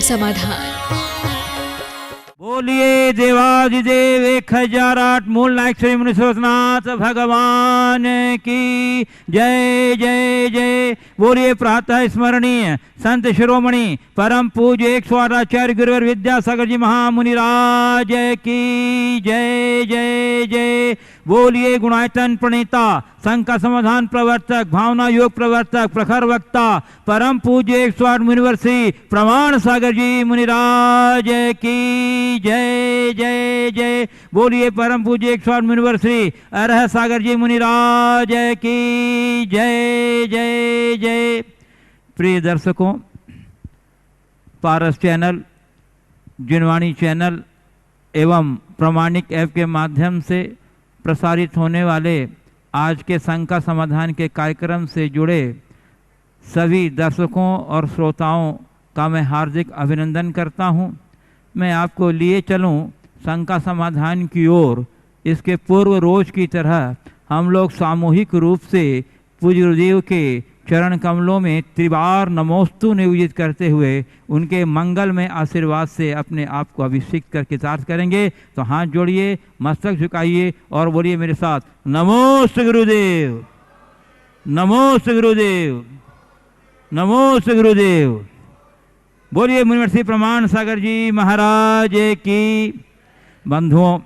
समाधान। बोलिए देवादिदेव 1008 मूल नायक श्री मुनीश्वरनाथ भगवान की जय जय जय। बोलिए प्रातः स्मरणीय संत शिरोमणि परम पूज्य 108 आचार्य गुरुवर विद्यासागर जी महामुनिराज की जय जय जय। बोलिए गुणायतन प्रणेता संका समाधान प्रवर्तक भावना योग प्रवर्तक प्रखर वक्ता परम पूज्य 108 मुनिवर श्री प्रमाण सागर जी मुनिराज की जय जय जय। बोलिए परम पूज्य 108 मुनिवर श्री अरह सागर जी मुनिराज की जय जय जय। प्रिय दर्शकों, पारस चैनल, जिनवाणी चैनल एवं प्रमाणिक ऐप के माध्यम से प्रसारित होने वाले आज के शंका समाधान के कार्यक्रम से जुड़े सभी दर्शकों और श्रोताओं का मैं हार्दिक अभिनंदन करता हूं। मैं आपको लिए चलूं शंका समाधान की ओर। इसके पूर्व रोज की तरह हम लोग सामूहिक रूप से पूज्य गुरुदेव के चरण कमलों में त्रिवार नमोस्तु निवेदित करते हुए उनके मंगल में आशीर्वाद से अपने आप को अभिषेक करके कृतार्थ करेंगे। तो हाथ जोड़िए, मस्तक झुकाइए और बोलिए मेरे साथ, नमोस्तु गुरुदेव, नमोस्तु गुरुदेव, नमोस्तु गुरुदेव। बोलिए मुनिवर श्री प्रमाण सागर जी महाराज की। बंधुओं,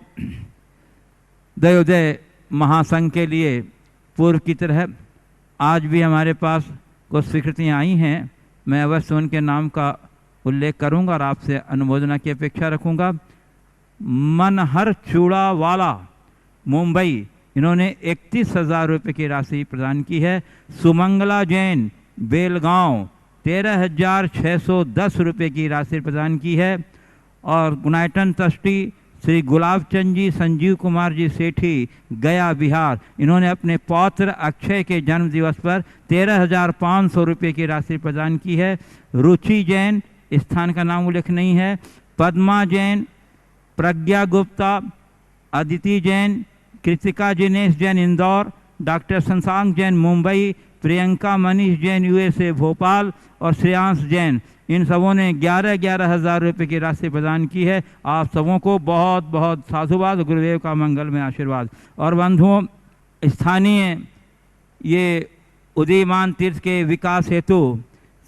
दयोदय महासंघ के लिए पूर्व की तरह आज भी हमारे पास कुछ स्वीकृतियाँ आई हैं। मैं अवश्य उनके नाम का उल्लेख करूंगा और आपसे अनुमोदना की अपेक्षा रखूंगा। मनहर चूड़ा वाला मुंबई, इन्होंने 31,000 रुपये की राशि प्रदान की है। सुमंगला जैन बेलगांव 13,610 रुपये की राशि प्रदान की है। और गुणायतन ट्रस्टी श्री गुलाब चंद जी संजीव कुमार जी सेठी गया बिहार, इन्होंने अपने पौत्र अक्षय के जन्म दिवस पर 13,500 रुपये की राशि प्रदान की है। रुचि जैन, स्थान का नाम उल्लेख नहीं है। पद्मा जैन, प्रज्ञा गुप्ता, अदिति जैन, कृतिका जिनेश जैन इंदौर, डॉक्टर शशांक जैन मुंबई, प्रियंका मनीष जैन यूएसए भोपाल और श्रेयांश जैन, इन सबों ने 11,000 रुपये की राशि प्रदान की है। आप सबों को बहुत बहुत साधुवाद, गुरुदेव का मंगल में आशीर्वाद। और बंधुओं, स्थानीय ये उदीयमान तीर्थ के विकास हेतु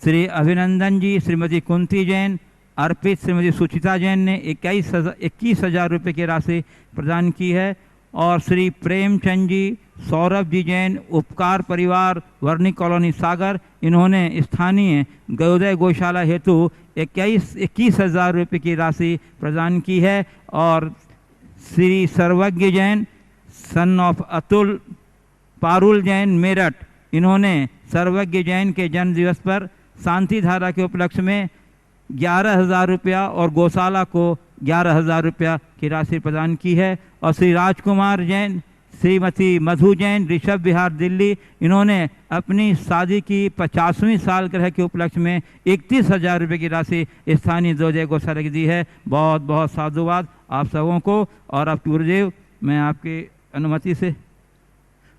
श्री अभिनंदन जी, श्रीमती कुंती जैन, अर्पित श्रीमती सुचिता जैन ने 21,000 रुपये की राशि प्रदान की है। और श्री प्रेमचंद जी, सौरभ जी जैन, उपकार परिवार वर्णी कॉलोनी सागर, इन्होंने स्थानीय गयोदय गौशाला हेतु 21,000 रुपये की राशि प्रदान की है। और श्री सर्वज्ञ जैन, सन ऑफ अतुल पारुल जैन मेरठ, इन्होंने सर्वज्ञ जैन के जन्म दिवस पर शांति धारा के उपलक्ष्य में 11,000 रुपया और गौशाला को 11,000 रुपया की राशि प्रदान की है। और श्री राजकुमार जैन, श्रीमती मधु जैन, ऋषभ विहार दिल्ली, इन्होंने अपनी शादी की 50वीं सालगिरह के उपलक्ष्य में 31,000 रुपये की राशि स्थानीय दयोदय गौशाला की दी है। बहुत बहुत साधुवाद आप सबों को। और आप गुरुदेव, मैं आपकी अनुमति से,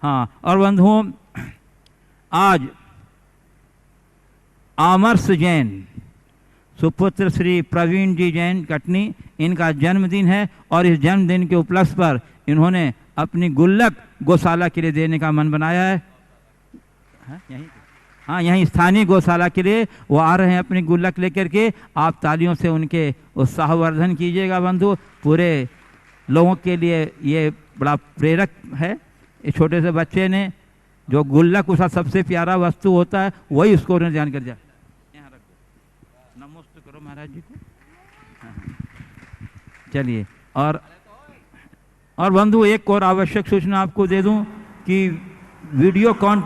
हाँ। और बंधुओं, आज आमर्श जैन सुपुत्र श्री प्रवीण जी जैन कटनी, इनका जन्मदिन है। और इस जन्मदिन के उपलक्ष्य पर इन्होंने अपनी गुल्लक गौशाला के लिए देने का मन बनाया है। यहीं स्थानीय गौशाला के लिए वो आ रहे हैं अपनी गुल्लक लेकर के। आप तालियों से उनके उत्साहवर्धन कीजिएगा बंधु। पूरे लोगों के लिए ये बड़ा प्रेरक है। इस छोटे से बच्चे ने जो गुल्लक उसका सबसे प्यारा वस्तु होता है, वही उसको उन्हें ध्यान कर दिया। यहाँ रखो, नमस्ते करो महाराज जी को। चलिए, और बंधु, एक और आवश्यक सूचना आपको दे दूं कि वीडियोकॉन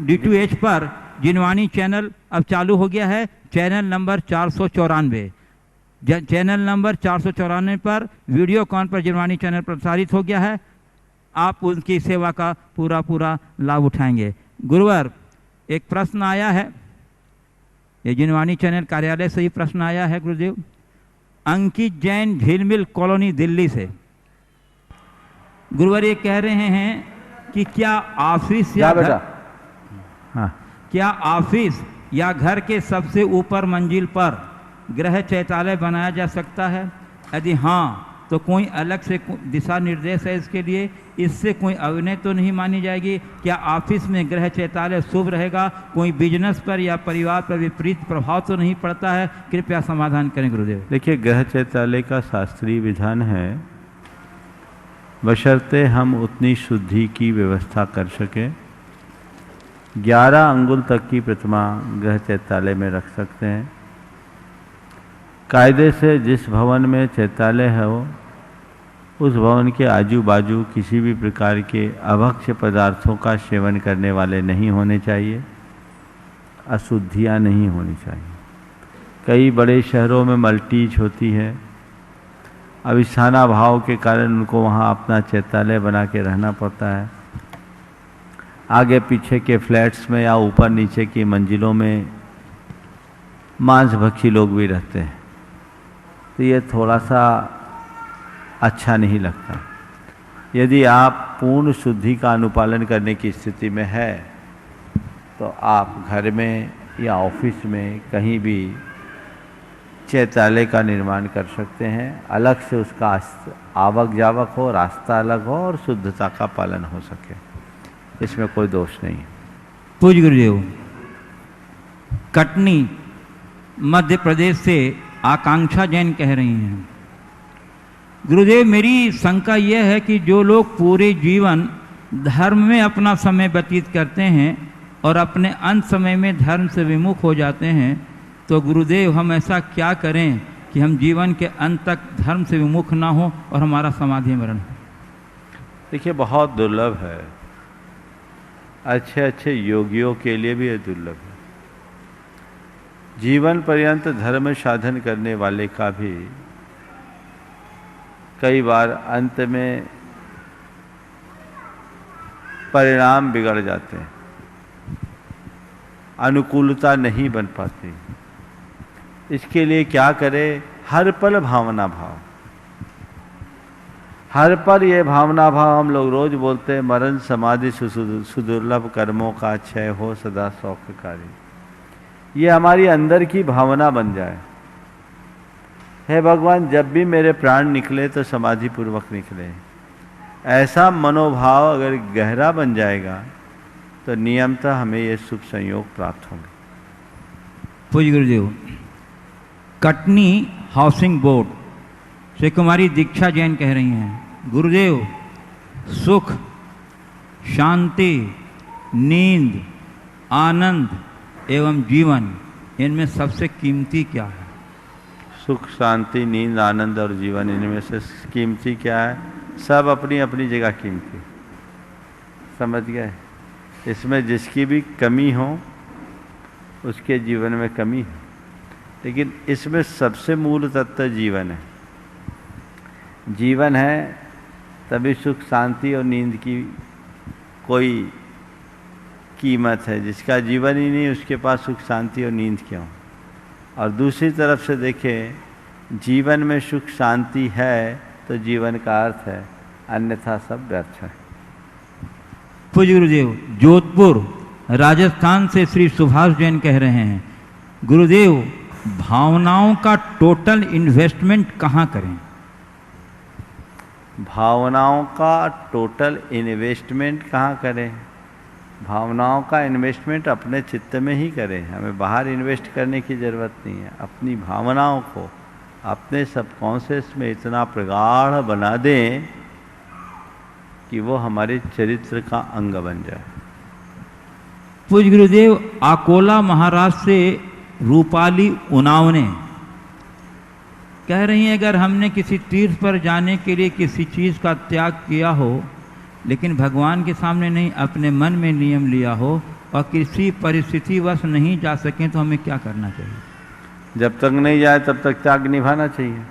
D2H पर जिनवाणी चैनल अब चालू हो गया है। चैनल नंबर 494, चैनल नंबर 494 पर वीडियोकॉन पर जिनवाणी चैनल प्रसारित हो गया है। आप उनकी सेवा का पूरा लाभ उठाएंगे। गुरुवर, एक प्रश्न आया है, ये जिनवाणी चैनल कार्यालय से ही प्रश्न आया है गुरुदेव। अंकित जैन, झीलमिल कॉलोनी दिल्ली से। गुरुवर ये कह रहे हैं कि क्या ऑफिस या घर, हाँ, क्या ऑफिस या घर के सबसे ऊपर मंजिल पर गृह चैतालय बनाया जा सकता है? यदि हाँ, तो कोई अलग से दिशा निर्देश है इसके लिए? इससे कोई अवनय तो नहीं मानी जाएगी? क्या ऑफिस में गृह चैतालय शुभ रहेगा? कोई बिजनेस पर या परिवार पर विपरीत प्रभाव तो नहीं पड़ता है? कृपया समाधान करें गुरुदेव। देखिए, गृह चैतालय का शास्त्रीय विधान है, बशर्ते हम उतनी शुद्धि की व्यवस्था कर सकें। 11 अंगुल तक की प्रतिमा गृह चैतालय में रख सकते हैं। कायदे से जिस भवन में चैतालय है उस भवन के आजू बाजू किसी भी प्रकार के अभक्ष्य पदार्थों का सेवन करने वाले नहीं होने चाहिए, अशुद्धियाँ नहीं होनी चाहिए। कई बड़े शहरों में मल्टीज होती है, अब स्थानाभाव के कारण उनको वहाँ अपना चैतालय बना के रहना पड़ता है। आगे पीछे के फ्लैट्स में या ऊपर नीचे की मंजिलों में मांसभक्षी लोग भी रहते हैं, तो ये थोड़ा सा अच्छा नहीं लगता। यदि आप पूर्ण शुद्धि का अनुपालन करने की स्थिति में है तो आप घर में या ऑफिस में कहीं भी चैतालय का निर्माण कर सकते हैं। अलग से उसका आवक जावक हो, रास्ता अलग हो और शुद्धता का पालन हो सके, इसमें कोई दोष नहीं है। पूज्य गुरुदेव, कटनी मध्य प्रदेश से आकांक्षा जैन कह रही हैं, गुरुदेव मेरी शंका यह है कि जो लोग पूरे जीवन धर्म में अपना समय व्यतीत करते हैं और अपने अंत समय में धर्म से विमुख हो जाते हैं, तो गुरुदेव हम ऐसा क्या करें कि हम जीवन के अंत तक धर्म से विमुख ना हो और हमारा समाधि मरण हो? देखिए, बहुत दुर्लभ है, अच्छे अच्छे योगियों के लिए भी ये दुर्लभ है। जीवन पर्यंत धर्म साधन करने वाले का भी कई बार अंत में परिणाम बिगड़ जाते हैं, अनुकूलता नहीं बन पाती। इसके लिए क्या करें? हर पल भावना भाव, हर पल ये भावना भाव हम लोग रोज बोलते हैं, मरण समाधि सुदुर्लभ कर्मों का क्षय हो सदा सौख्यकारी। ये हमारी अंदर की भावना बन जाए, हे भगवान जब भी मेरे प्राण निकले तो समाधि पूर्वक निकले। ऐसा मनोभाव अगर गहरा बन जाएगा तो नियमतः हमें ये शुभ संयोग प्राप्त होंगे। पूज्य गुरुदेव, कटनी हाउसिंग बोर्ड से कुमारी दीक्षा जैन कह रही हैं, गुरुदेव सुख, शांति, नींद, आनंद एवं जीवन, इनमें सबसे कीमती क्या है? सुख, शांति, नींद, आनंद और जीवन, इनमें से कीमती क्या है? सब अपनी अपनी जगह कीमती, समझ गए? इसमें जिसकी भी कमी हो उसके जीवन में कमी है, लेकिन इसमें सबसे मूल तत्व जीवन है। जीवन है तभी सुख, शांति और नींद की कोई कीमत है। जिसका जीवन ही नहीं उसके पास सुख, शांति और नींद क्यों? और दूसरी तरफ से देखें, जीवन में सुख शांति है तो जीवन का अर्थ है, अन्यथा सब व्यर्थ है। पूज्य गुरुदेव, जोधपुर राजस्थान से श्री सुभाष जैन कह रहे हैं, गुरुदेव भावनाओं का टोटल इन्वेस्टमेंट कहाँ करें? भावनाओं का टोटल इन्वेस्टमेंट कहाँ करें? भावनाओं का इन्वेस्टमेंट अपने चित्त में ही करें, हमें बाहर इन्वेस्ट करने की ज़रूरत नहीं है। अपनी भावनाओं को अपने सबकॉन्शियस में इतना प्रगाढ़ बना दें कि वो हमारे चरित्र का अंग बन जाए। पूज्य गुरुदेव, अकोला महाराष्ट्र से रूपाली उनावने कह रही हैं, अगर हमने किसी तीर्थ पर जाने के लिए किसी चीज़ का त्याग किया हो लेकिन भगवान के सामने नहीं, अपने मन में नियम लिया हो और किसी परिस्थितिवश नहीं जा सकें, तो हमें क्या करना चाहिए? जब तक नहीं जाए तब तक त्याग निभाना चाहिए।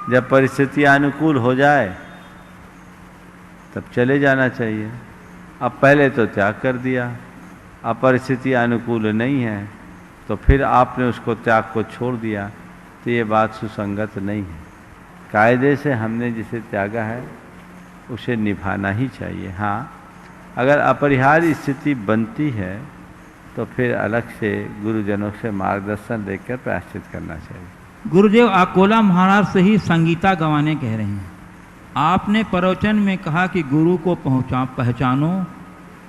जब परिस्थिति अनुकूल हो जाए तब चले जाना चाहिए। अब पहले तो त्याग कर दिया, अब परिस्थिति अनुकूल नहीं है तो फिर आपने उसको त्याग को छोड़ दिया, तो ये बात सुसंगत नहीं है। कायदे से हमने जिसे त्यागा है उसे निभाना ही चाहिए। हाँ, अगर अपरिहार्य स्थिति बनती है तो फिर अलग से गुरुजनों से मार्गदर्शन लेकर प्रायश्चित करना चाहिए। गुरुदेव अकोला महाराज से ही संगीता गवाने कह रहे हैं, आपने प्रवचन में कहा कि गुरु को पहचानो,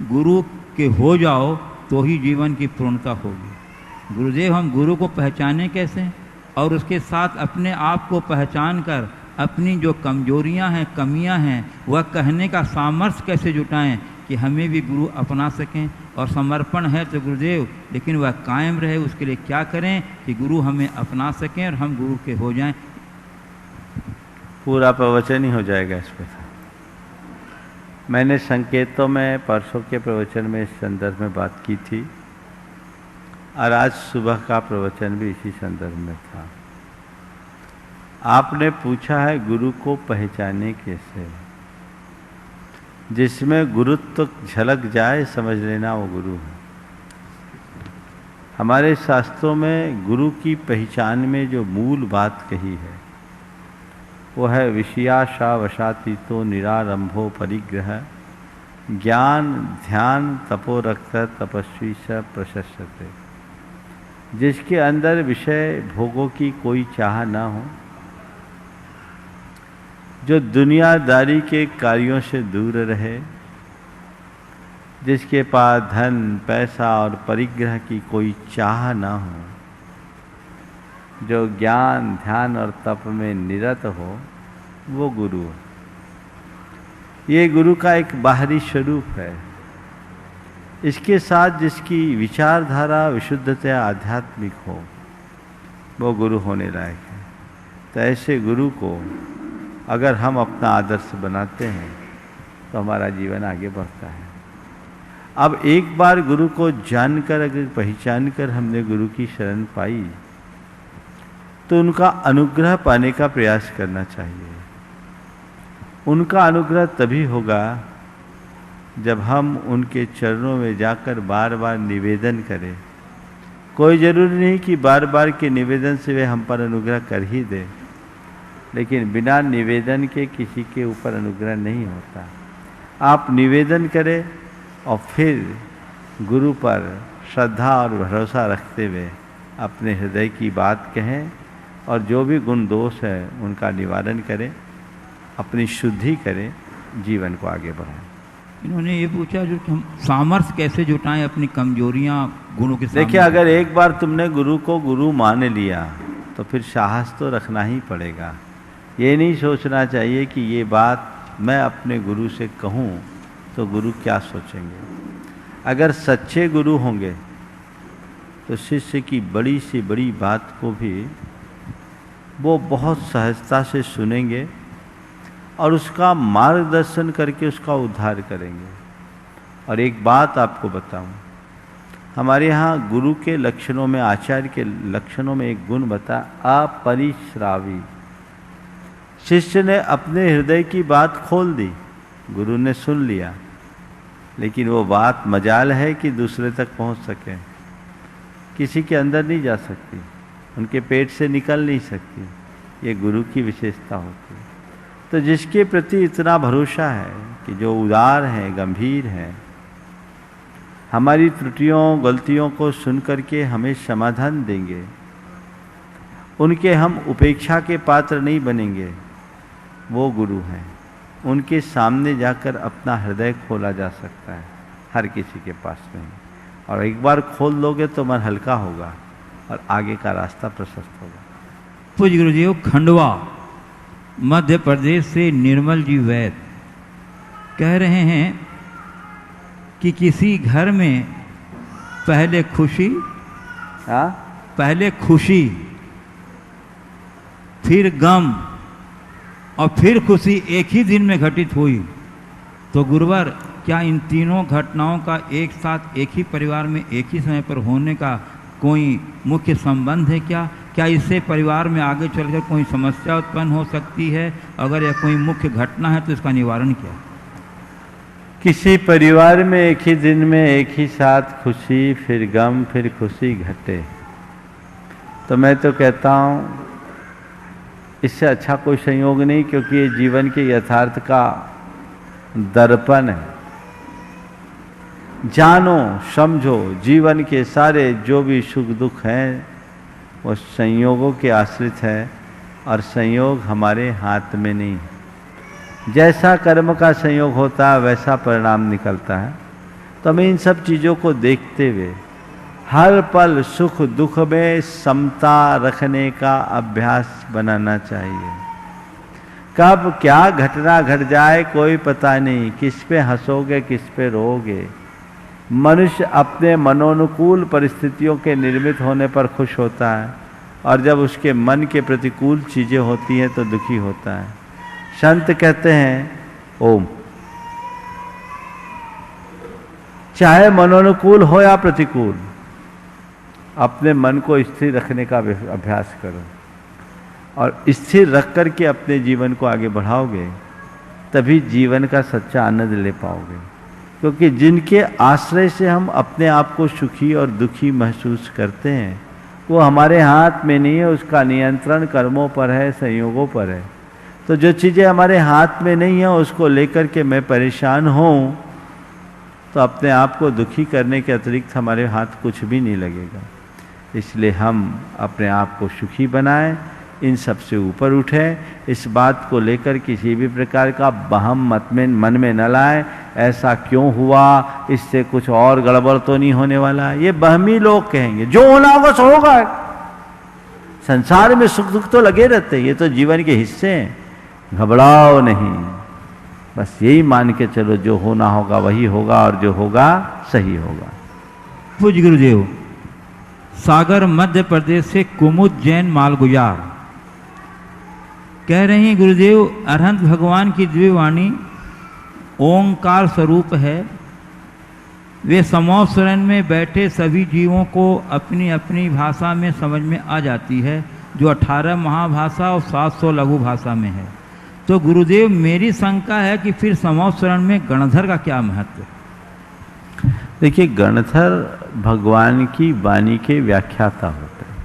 गुरु के हो जाओ तो ही जीवन की पूर्णता होगी। गुरुदेव, हम गुरु को पहचाने कैसे और उसके साथ अपने आप को पहचान कर अपनी जो कमजोरियां हैं, कमियां हैं, वह कहने का सामर्थ्य कैसे जुटाएं कि हमें भी गुरु अपना सकें। और समर्पण है तो गुरुदेव, लेकिन वह कायम रहे, उसके लिए क्या करें कि गुरु हमें अपना सकें और हम गुरु के हो जाएं। पूरा प्रवचन ही हो जाएगा इस पर। मैंने संकेतों में परसों के प्रवचन में इस संदर्भ में बात की थी और आज सुबह का प्रवचन भी इसी संदर्भ में था। आपने पूछा है गुरु को पहचाने कैसे। जिसमें गुरुत्व झलक जाए समझ लेना वो गुरु है। हमारे शास्त्रों में गुरु की पहचान में जो मूल बात कही है वो है विषयाशा वशातीतो निरारंभो परिग्रह ज्ञान ध्यान तपो रक्त तपस्वी स प्रशस्यते। जिसके अंदर विषय भोगों की कोई चाह ना हो, जो दुनियादारी के कार्यों से दूर रहे, जिसके पास धन पैसा और परिग्रह की कोई चाह ना हो, जो ज्ञान ध्यान और तप में निरत हो, वो गुरु है। ये गुरु का एक बाहरी स्वरूप है। इसके साथ जिसकी विचारधारा विशुद्धता आध्यात्मिक हो, वो गुरु होने लायक है। तो ऐसे गुरु को अगर हम अपना आदर्श बनाते हैं तो हमारा जीवन आगे बढ़ता है। अब एक बार गुरु को जानकर, अगर पहचान कर हमने गुरु की शरण पाई तो उनका अनुग्रह पाने का प्रयास करना चाहिए। उनका अनुग्रह तभी होगा जब हम उनके चरणों में जाकर बार बार निवेदन करें। कोई जरूरी नहीं कि बार बार के निवेदन से वे हम पर अनुग्रह कर ही दे, लेकिन बिना निवेदन के किसी के ऊपर अनुग्रह नहीं होता। आप निवेदन करें और फिर गुरु पर श्रद्धा और भरोसा रखते हुए अपने हृदय की बात कहें और जो भी गुण दोष है उनका निवारण करें, अपनी शुद्धि करें, जीवन को आगे बढ़ाएं। इन्होंने ये पूछा जो हम सामर्थ्य कैसे जुटाएं अपनी कमजोरियां गुरु के सामने। देखिए, अगर एक बार तुमने गुरु को गुरु मान लिया तो फिर साहस तो रखना ही पड़ेगा। ये नहीं सोचना चाहिए कि ये बात मैं अपने गुरु से कहूँ तो गुरु क्या सोचेंगे। अगर सच्चे गुरु होंगे तो शिष्य की बड़ी से बड़ी बात को भी वो बहुत सहजता से सुनेंगे और उसका मार्गदर्शन करके उसका उद्धार करेंगे। और एक बात आपको बताऊं, हमारे यहाँ गुरु के लक्षणों में, आचार्य के लक्षणों में एक गुण बता, अपरिश्रावी। शिष्य ने अपने हृदय की बात खोल दी, गुरु ने सुन लिया, लेकिन वो बात मजाल है कि दूसरे तक पहुंच सके। किसी के अंदर नहीं जा सकती, उनके पेट से निकल नहीं सकती। ये गुरु की विशेषता होती है। तो जिसके प्रति इतना भरोसा है कि जो उदार हैं, गंभीर हैं, हमारी त्रुटियों गलतियों को सुन करके हमें समाधान देंगे, उनके हम उपेक्षा के पात्र नहीं बनेंगे, वो गुरु हैं। उनके सामने जाकर अपना हृदय खोला जा सकता है, हर किसी के पास नहीं। और एक बार खोल लोगे तो मन हल्का होगा और आगे का रास्ता प्रशस्त होगा। पूज्य गुरुदेव, खंडवा मध्य प्रदेश से निर्मल जी वैद कह रहे हैं कि किसी घर में पहले खुशी, पहले खुशी, फिर गम और फिर खुशी एक ही दिन में घटित हुई, तो गुरुवर क्या इन तीनों घटनाओं का एक साथ एक ही परिवार में एक ही समय पर होने का कोई मुख्य संबंध है क्या? क्या इससे परिवार में आगे चलकर कोई समस्या उत्पन्न हो सकती है? अगर यह कोई मुख्य घटना है तो इसका निवारण क्या? किसी परिवार में एक ही दिन में एक ही साथ खुशी, फिर गम, फिर खुशी घटे, तो मैं तो कहता हूँ इससे अच्छा कोई संयोग नहीं, क्योंकि ये जीवन के यथार्थ का दर्पण है। जानो समझो जीवन के सारे जो भी सुख दुख हैं वो संयोगों के आश्रित है और संयोग हमारे हाथ में नहीं है। जैसा कर्म का संयोग होता है वैसा परिणाम निकलता है। तो हमें इन सब चीज़ों को देखते हुए हर पल सुख दुख में समता रखने का अभ्यास बनाना चाहिए। कब क्या घटना घट जाए कोई पता नहीं, किस पे हंसोगे किस पे रोओगे। मनुष्य अपने मनोनुकूल परिस्थितियों के निर्मित होने पर खुश होता है और जब उसके मन के प्रतिकूल चीज़ें होती हैं तो दुखी होता है। संत कहते हैं ओम, चाहे मनोनुकूल हो या प्रतिकूल, अपने मन को स्थिर रखने का अभ्यास करो और स्थिर रख कर के अपने जीवन को आगे बढ़ाओगे तभी जीवन का सच्चा आनंद ले पाओगे। क्योंकि जिनके आश्रय से हम अपने आप को सुखी और दुखी महसूस करते हैं वो हमारे हाथ में नहीं है, उसका नियंत्रण कर्मों पर है, संयोगों पर है। तो जो चीज़ें हमारे हाथ में नहीं है उसको लेकर के मैं परेशान हूँ तो अपने आप को दुखी करने के अतिरिक्त हमारे हाथ कुछ भी नहीं लगेगा। इसलिए हम अपने आप को सुखी बनाएं, इन सब से ऊपर उठें, इस बात को लेकर किसी भी प्रकार का बहम मन में न लाएं। ऐसा क्यों हुआ, इससे कुछ और गड़बड़ तो नहीं होने वाला। ये बहमी लोग कहेंगे, जो होना होगा सो होगा। संसार में सुख दुख तो लगे रहते हैं, ये तो जीवन के हिस्से हैं, घबराओ नहीं। बस यही मान के चलो, जो होना होगा वही होगा और जो होगा सही होगा। पूज्य गुरुदेव, सागर मध्य प्रदेश से कुमुद जैन मालगुजार कह रहे हैं, गुरुदेव अरहंत भगवान की दिव्य वाणी ओंकार स्वरूप है। वे समौह शरण में बैठे सभी जीवों को अपनी अपनी भाषा में समझ में आ जाती है, जो 18 महाभाषा और 700 लघु भाषा में है। तो गुरुदेव मेरी शंका है कि फिर समौह शरण में गणधर का क्या महत्व? देखिए, गणधर भगवान की वाणी के व्याख्याता होते हैं।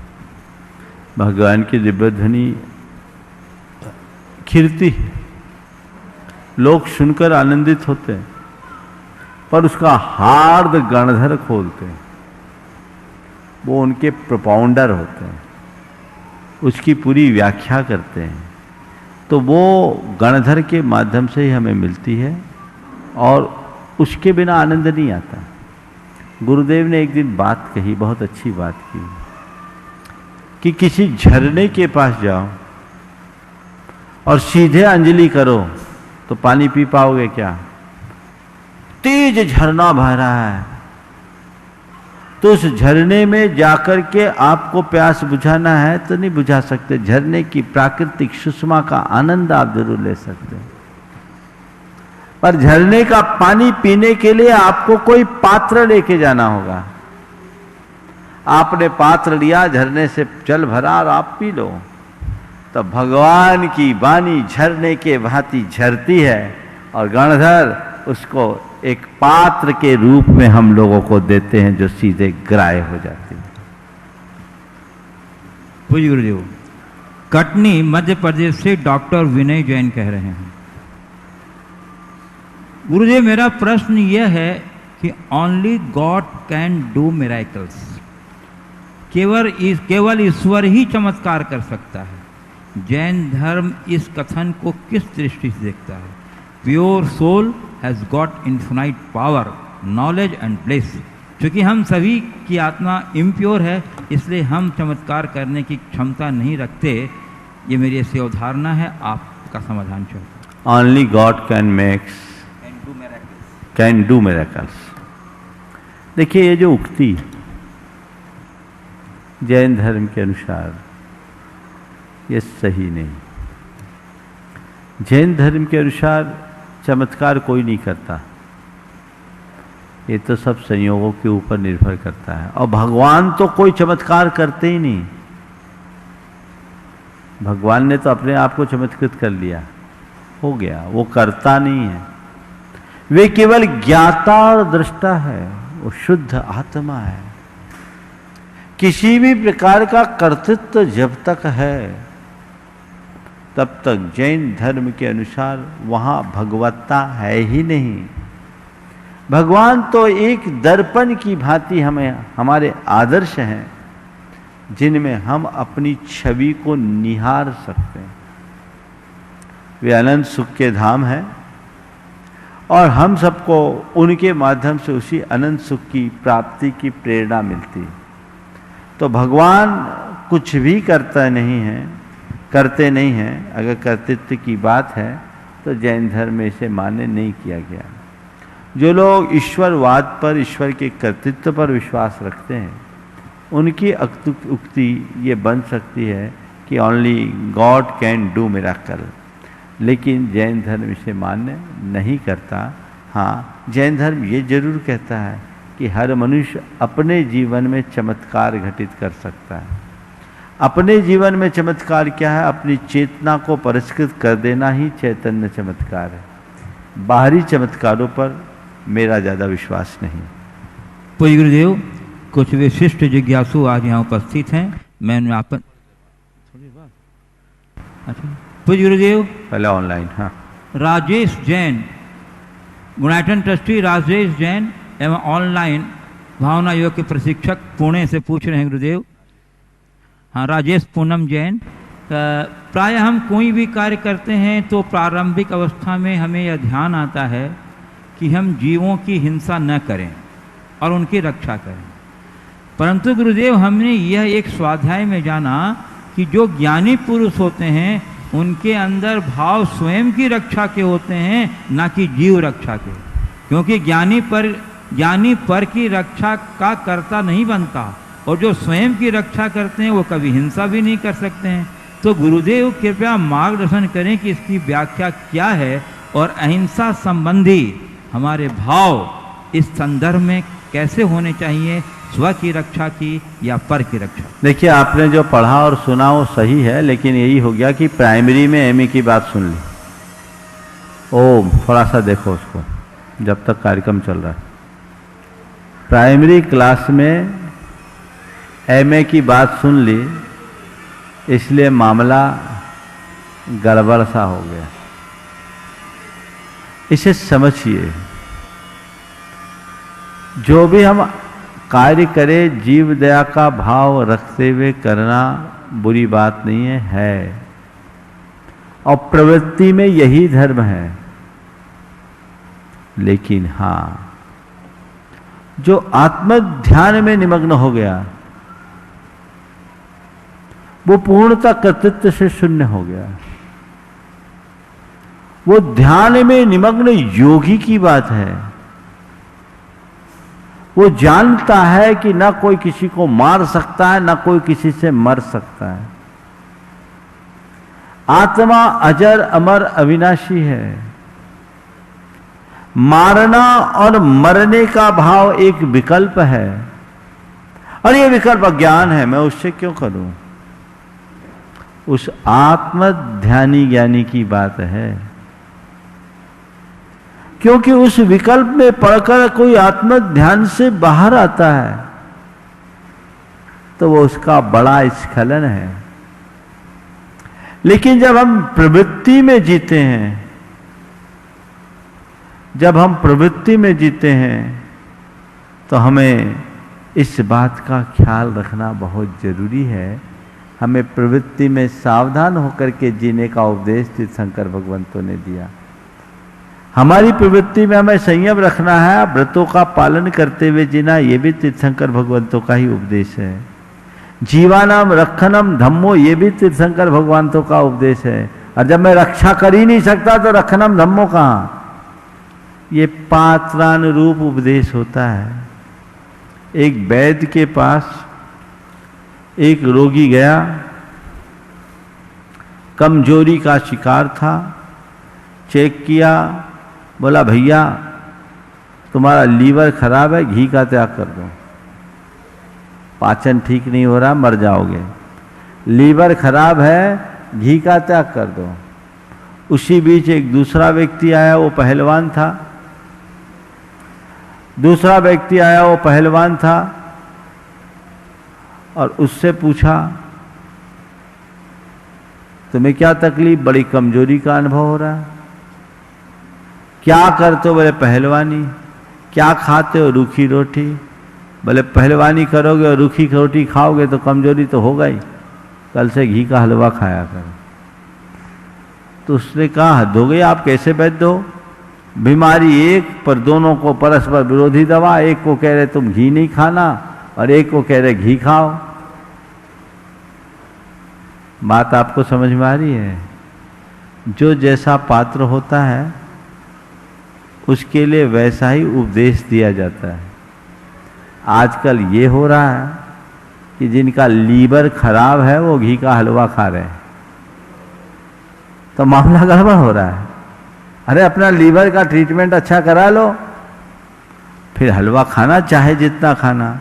भगवान की दिव्य ध्वनि खिरती है, लोग सुनकर आनंदित होते हैं, पर उसका हार्द गणधर खोलते हैं, वो उनके प्रोपाउंडर होते हैं, उसकी पूरी व्याख्या करते हैं। तो वो गणधर के माध्यम से ही हमें मिलती है और उसके बिना आनंद नहीं आता। गुरुदेव ने एक दिन बात कही, बहुत अच्छी बात की, कि किसी झरने के पास जाओ और सीधे अंजलि करो तो पानी पी पाओगे क्या? तेज झरना बह रहा है, तो उस झरने में जाकर के आपको प्यास बुझाना है तो नहीं बुझा सकते। झरने की प्राकृतिक सुषमा का आनंद आप जरूर ले सकते हैं, पर झरने का पानी पीने के लिए आपको कोई पात्र लेके जाना होगा। आपने पात्र लिया, झरने से जल भरा और आप पी लो। तो भगवान की वाणी झरने के भांति झरती है और गणधर उसको एक पात्र के रूप में हम लोगों को देते हैं, जो सीधे ग्राह्य हो जाती है। पूज्य गुरुदेव, कटनी मध्य प्रदेश से डॉक्टर विनय जैन कह रहे हैं, गुरुदेव मेरा प्रश्न यह है कि only God can do miracles, केवल ईश्वर ही चमत्कार कर सकता है। जैन धर्म इस कथन को किस दृष्टि से देखता है? Pure soul has got infinite power, knowledge and bliss. क्योंकि हम सभी की आत्मा इम्प्योर है, इसलिए हम चमत्कार करने की क्षमता नहीं रखते। ये मेरी ऐसी अवधारणा है, आपका समाधान चाहता हूँ। Only God can do miracles. देखिए, ये जो उक्ति जैन धर्म के अनुसार ये सही नहीं। जैन धर्म के अनुसार चमत्कार कोई नहीं करता, ये तो सब संयोगों के ऊपर निर्भर करता है। और भगवान तो कोई चमत्कार करते ही नहीं। भगवान ने तो अपने आप को चमत्कृत कर लिया, हो गया, वो करता नहीं है। वे केवल ज्ञाता और दृष्टा है, वो शुद्ध आत्मा है। किसी भी प्रकार का कर्तृत्व जब तक है तब तक जैन धर्म के अनुसार वहां भगवत्ता है ही नहीं। भगवान तो एक दर्पण की भांति हमें हमारे आदर्श हैं, जिनमें हम अपनी छवि को निहार सकते हैं। वे अनंत सुख के धाम हैं और हम सबको उनके माध्यम से उसी अनंत सुख की प्राप्ति की प्रेरणा मिलती है। तो भगवान कुछ भी करते नहीं हैं। अगर कर्तृत्व की बात है तो जैन धर्म में इसे मान्य नहीं किया गया। जो लोग ईश्वरवाद पर, ईश्वर के कर्तृत्व पर विश्वास रखते हैं, उनकी उक्ति ये बन सकती है कि only God can do miracle, लेकिन जैन धर्म इसे मान्य नहीं करता। हाँ, जैन धर्म ये जरूर कहता है कि हर मनुष्य अपने जीवन में चमत्कार घटित कर सकता है। अपने जीवन में चमत्कार क्या है? अपनी चेतना को परिष्कृत कर देना ही चैतन्य चमत्कार है। बाहरी चमत्कारों पर मेरा ज़्यादा विश्वास नहीं। पूज्य गुरुदेव, कुछ विशिष्ट जिज्ञासु आज यहाँ उपस्थित हैं। मैं आप पूज्य गुरुदेव, पहले ऑनलाइन। हाँ, राजेश जैन, गुणायतन ट्रस्टी राजेश जैन एवं ऑनलाइन भावना योग के प्रशिक्षक पुणे से पूछ रहे हैं गुरुदेव। हाँ, राजेश पूनम जैन, प्राय हम कोई भी कार्य करते हैं तो प्रारंभिक अवस्था में हमें यह ध्यान आता है कि हम जीवों की हिंसा न करें और उनकी रक्षा करें। परंतु गुरुदेव, हमने यह एक स्वाध्याय में जाना कि जो ज्ञानी पुरुष होते हैं उनके अंदर भाव स्वयं की रक्षा के होते हैं, ना कि जीव रक्षा के। क्योंकि ज्ञानी पर की रक्षा का कर्ता नहीं बनता, और जो स्वयं की रक्षा करते हैं वो कभी हिंसा भी नहीं कर सकते हैं। तो गुरुदेव कृपया मार्गदर्शन करें कि इसकी व्याख्या क्या है और अहिंसा संबंधी हमारे भाव इस संदर्भ में कैसे होने चाहिए, स्व की रक्षा की या पर की रक्षा। देखिए, आपने जो पढ़ा और सुना वो सही है, लेकिन यही हो गया कि प्राइमरी में एमए की बात सुन ली। ओम, थोड़ा सा देखो उसको जब तक कार्यक्रम चल रहा है। प्राइमरी क्लास में एमए की बात सुन ली, इसलिए मामला गड़बड़ सा हो गया। इसे समझिए, जो भी हम कार्य करें जीव दया का भाव रखते हुए करना बुरी बात नहीं है, और प्रवृत्ति में यही धर्म है। लेकिन हाँ, जो आत्म ध्यान में निमग्न हो गया वो पूर्णतः कर्तृत्व से शून्य हो गया। वो ध्यान में निमग्न योगी की बात है। वो जानता है कि ना कोई किसी को मार सकता है, ना कोई किसी से मर सकता है। आत्मा अजर अमर अविनाशी है। मारना और मरने का भाव एक विकल्प है, और ये विकल्प अज्ञान है। मैं उससे क्यों करूं? उस आत्म ध्यानी ज्ञानी की बात है। क्योंकि उस विकल्प में पढ़कर कोई आत्म ध्यान से बाहर आता है तो वो उसका बड़ा स्खलन है। लेकिन जब हम प्रवृत्ति में जीते हैं, तो हमें इस बात का ख्याल रखना बहुत जरूरी है। हमें प्रवृत्ति में सावधान होकर के जीने का उपदेश तीर्थंकर भगवंतों ने दिया। हमारी प्रवृत्ति में हमें संयम रखना है, व्रतों का पालन करते हुए जीना, ये भी तीर्थंकर भगवंतों का ही उपदेश है। जीवानाम रक्षणम धम्मो, ये भी तीर्थंकर भगवंतों का उपदेश है। और जब मैं रक्षा कर ही नहीं सकता तो रक्षणम धम्मो कहाँ? ये पात्रानुरूप उपदेश होता है। एक वैद्य के पास एक रोगी गया, कमजोरी का शिकार था। चेक किया, बोला भैया तुम्हारा लीवर खराब है, घी का त्याग कर दो, पाचन ठीक नहीं हो रहा, मर जाओगे। लीवर खराब है, घी का त्याग कर दो। उसी बीच एक दूसरा व्यक्ति आया, वो पहलवान था। और उससे पूछा तुम्हें क्या तकलीफ? बड़ी कमजोरी का अनुभव हो रहा है। क्या करते हो? बोले पहलवानी। क्या खाते हो? रूखी रोटी। बोले पहलवानी करोगे और रूखी रोटी खाओगे तो कमजोरी तो होगा ही, कल से घी का हलवा खाया करो। तो उसने कहा हद हो गई, आप कैसे वैद्य हो? बीमारी एक पर दोनों को परस्पर विरोधी दवा, एक को कह रहे तुम घी नहीं खाना और एक को कह रहे घी खाओ। बात आपको समझ में आ रही है? जो जैसा पात्र होता है उसके लिए वैसा ही उपदेश दिया जाता है। आजकल ये हो रहा है कि जिनका लीवर खराब है वो घी का हलवा खा रहे हैं, तो मामला गड़बड़ हो रहा है। अरे अपना लीवर का ट्रीटमेंट अच्छा करा लो, फिर हलवा खाना चाहे जितना खाना,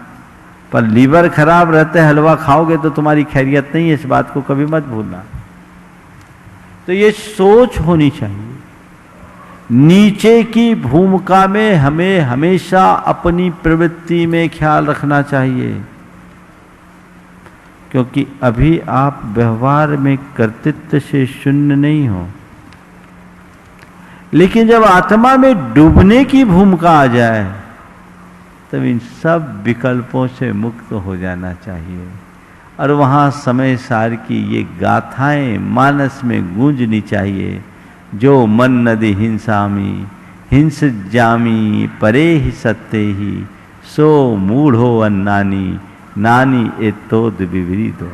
पर लीवर खराब रहते हलवा खाओगे तो तुम्हारी खैरियत नहीं है, इस बात को कभी मत भूलना। तो ये सोच होनी चाहिए। नीचे की भूमिका में हमें हमेशा अपनी प्रवृत्ति में ख्याल रखना चाहिए, क्योंकि अभी आप व्यवहार में कर्तृत्व से शून्य नहीं हो। लेकिन जब आत्मा में डूबने की भूमिका आ जाए तब इन सब विकल्पों से मुक्त हो जाना चाहिए, और वहां समय सार की ये गाथाएं मानस में गूंजनी चाहिए। जो मन नदी हिंसामी हिंस जामी परे ही सत्ते ही, सो मूढ़ो अन्नानी नानी एतोद विपरीत हो।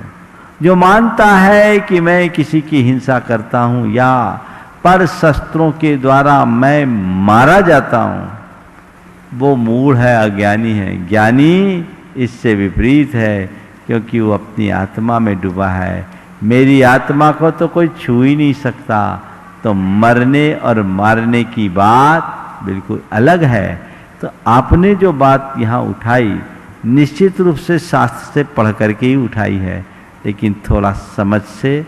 जो मानता है कि मैं किसी की हिंसा करता हूं या पर शस्त्रों के द्वारा मैं मारा जाता हूं, वो मूढ़ है, अज्ञानी है। ज्ञानी इससे विपरीत है, क्योंकि वो अपनी आत्मा में डूबा है। मेरी आत्मा को तो कोई छू ही नहीं सकता। तो मरने और मारने की बात बिल्कुल अलग है। तो आपने जो बात यहाँ उठाई निश्चित रूप से शास्त्र से पढ़ करके ही उठाई है, लेकिन थोड़ा समझ से,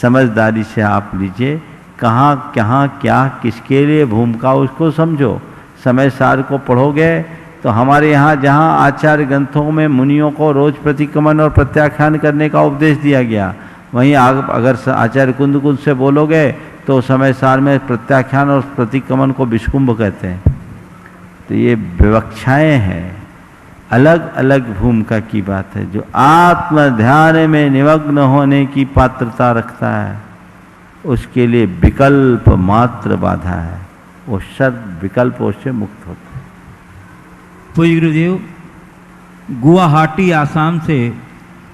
समझदारी से आप लीजिए। कहाँ कहाँ क्या किसके लिए भूमिका, उसको समझो। समय सार को पढ़ोगे तो हमारे यहाँ जहाँ आचार्य ग्रंथों में मुनियों को रोज प्रतिक्रमण और प्रत्याख्यान करने का उपदेश दिया गया, वहीं अगर आचार्य कुंद से बोलोगे तो समय सार में प्रत्याख्यान और प्रतिक्रमण को विष्कुंभ कहते हैं। तो ये विवक्षाएं हैं, अलग अलग भूमिका की बात है। जो आत्म ध्यान में निमग्न होने की पात्रता रखता है उसके लिए विकल्प मात्र बाधा है, वो सब विकल्पों से मुक्त होता है। पूज्य गुरुदेव, गुवाहाटी आसाम से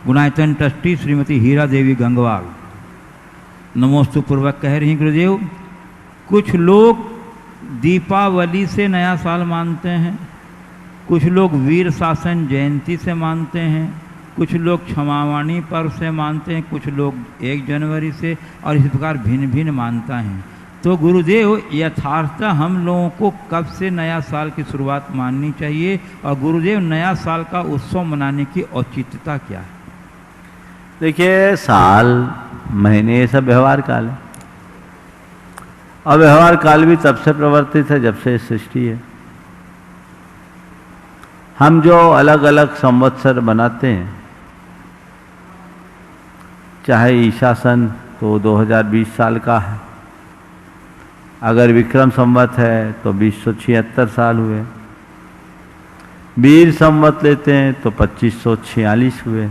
गुणायतन ट्रस्टी श्रीमती हीरा देवी गंगवाल नमोस्तु पूर्वक कह रही हैं, गुरुदेव कुछ लोग दीपावली से नया साल मानते हैं, कुछ लोग वीर शासन जयंती से मानते हैं, कुछ लोग क्षमावाणी पर्व से मानते हैं, कुछ लोग 1 जनवरी से, और इस प्रकार भिन्न भिन्न मानता है। तो गुरुदेव यथार्थतः हम लोगों को कब से नया साल की शुरुआत माननी चाहिए, और गुरुदेव नया साल का उत्सव मनाने की औचित्यता क्या है? देखिए, साल महीने ये सब व्यवहार काल है, और व्यवहार काल भी तब से प्रवर्तित है जब से सृष्टि है। हम जो अलग अलग संवत्सर बनाते हैं, चाहे ईसा सन तो 2020 साल का है, अगर विक्रम संवत है तो 2076 साल हुए, वीर संवत लेते हैं तो 2546 हुए।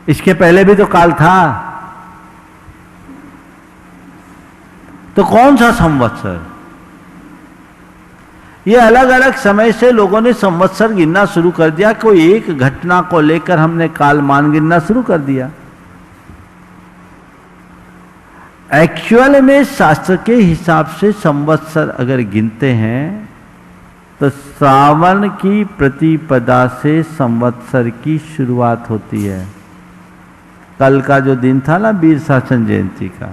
इसके पहले भी तो काल था, तो कौन सा संवत्सर? ये अलग अलग समय से लोगों ने संवत्सर गिनना शुरू कर दिया। कोई एक घटना को लेकर हमने कालमान गिनना शुरू कर दिया। एक्चुअल में शास्त्र के हिसाब से संवत्सर अगर गिनते हैं तो श्रावण की प्रतिपदा से संवत्सर की शुरुआत होती है। कल का जो दिन था ना वीर शासन जयंती का,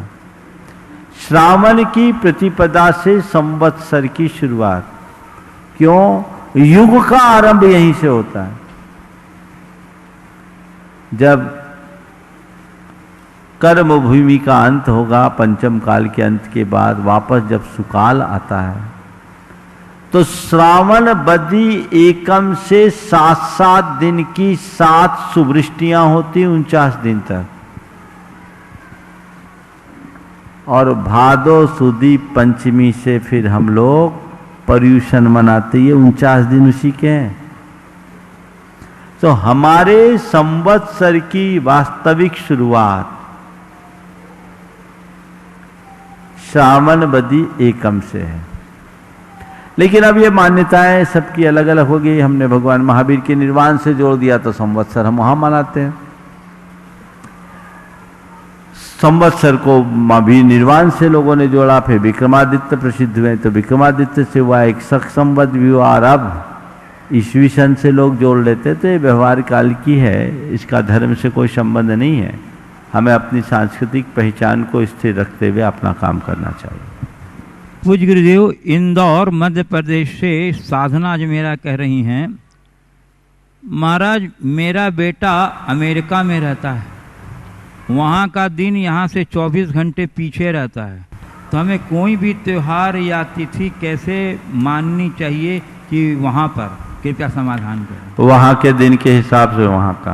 श्रावण की प्रतिपदा से संवत्सर की शुरुआत। क्यों? युग का आरंभ यहीं से होता है। जब कर्म भूमि का अंत होगा, पंचम काल के अंत के बाद वापस जब सुकाल आता है, तो श्रावण बदी एकम से 7 दिन की 7 सुवृष्टियां होती 49 दिन तक, और भादो सुदी पंचमी से फिर हम लोग पर्यूषण मनाते, ये 49 दिन उसी के हैं। तो हमारे संवत्सर की वास्तविक शुरुआत श्रावण बदी एकम से है। लेकिन अब ये मान्यताएं सबकी अलग अलग हो गई। हमने भगवान महावीर के निर्वाण से जोड़ दिया तो संवत्सर हम वहां मनाते हैं। संवत्सर को महावीर निर्वाण से लोगों ने जोड़ा, फिर विक्रमादित्य प्रसिद्ध हुए तो विक्रमादित्य से हुआ, एक शक संवत भी हुआ, और अब ईस्वी सन से लोग जोड़ लेते। तो ये व्यवहार काल की है, इसका धर्म से कोई संबंध नहीं है। हमें अपनी सांस्कृतिक पहचान को स्थिर रखते हुए अपना काम करना चाहिए। पूज्य गुरुदेव, इंदौर मध्य प्रदेश से साधना अजमेरा कह रही हैं, महाराज मेरा बेटा अमेरिका में रहता है, वहाँ का दिन यहाँ से 24 घंटे पीछे रहता है, तो हमें कोई भी त्यौहार या तिथि कैसे माननी चाहिए कि वहाँ पर कृपया समाधान करें। वहाँ के दिन के हिसाब से वहाँ का,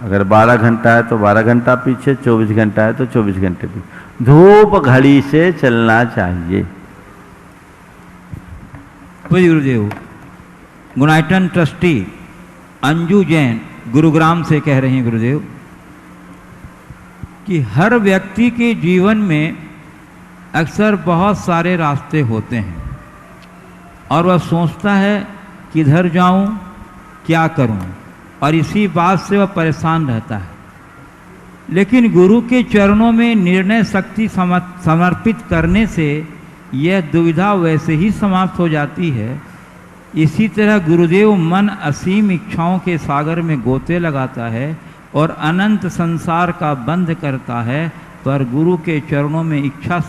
अगर 12 घंटा है तो 12 घंटा पीछे, 24 घंटा है तो 24 घंटे पीछे, धूप घड़ी से चलना चाहिए। पूज्य गुरुदेव, गुनाइटन ट्रस्टी अंजू जैन गुरुग्राम से कह रहे हैं गुरुदेव कि हर व्यक्ति के जीवन में अक्सर बहुत सारे रास्ते होते हैं और वह सोचता है किधर जाऊं, क्या करूं, और इसी बात से वह परेशान रहता है। लेकिन गुरु के चरणों में निर्णय शक्ति समर्पित करने से यह दुविधा वैसे ही समाप्त हो जाती है। इसी तरह गुरुदेव मन असीम इच्छाओं के सागर में गोते लगाता है और अनंत संसार का बंध करता है, पर गुरु के चरणों में इच्छा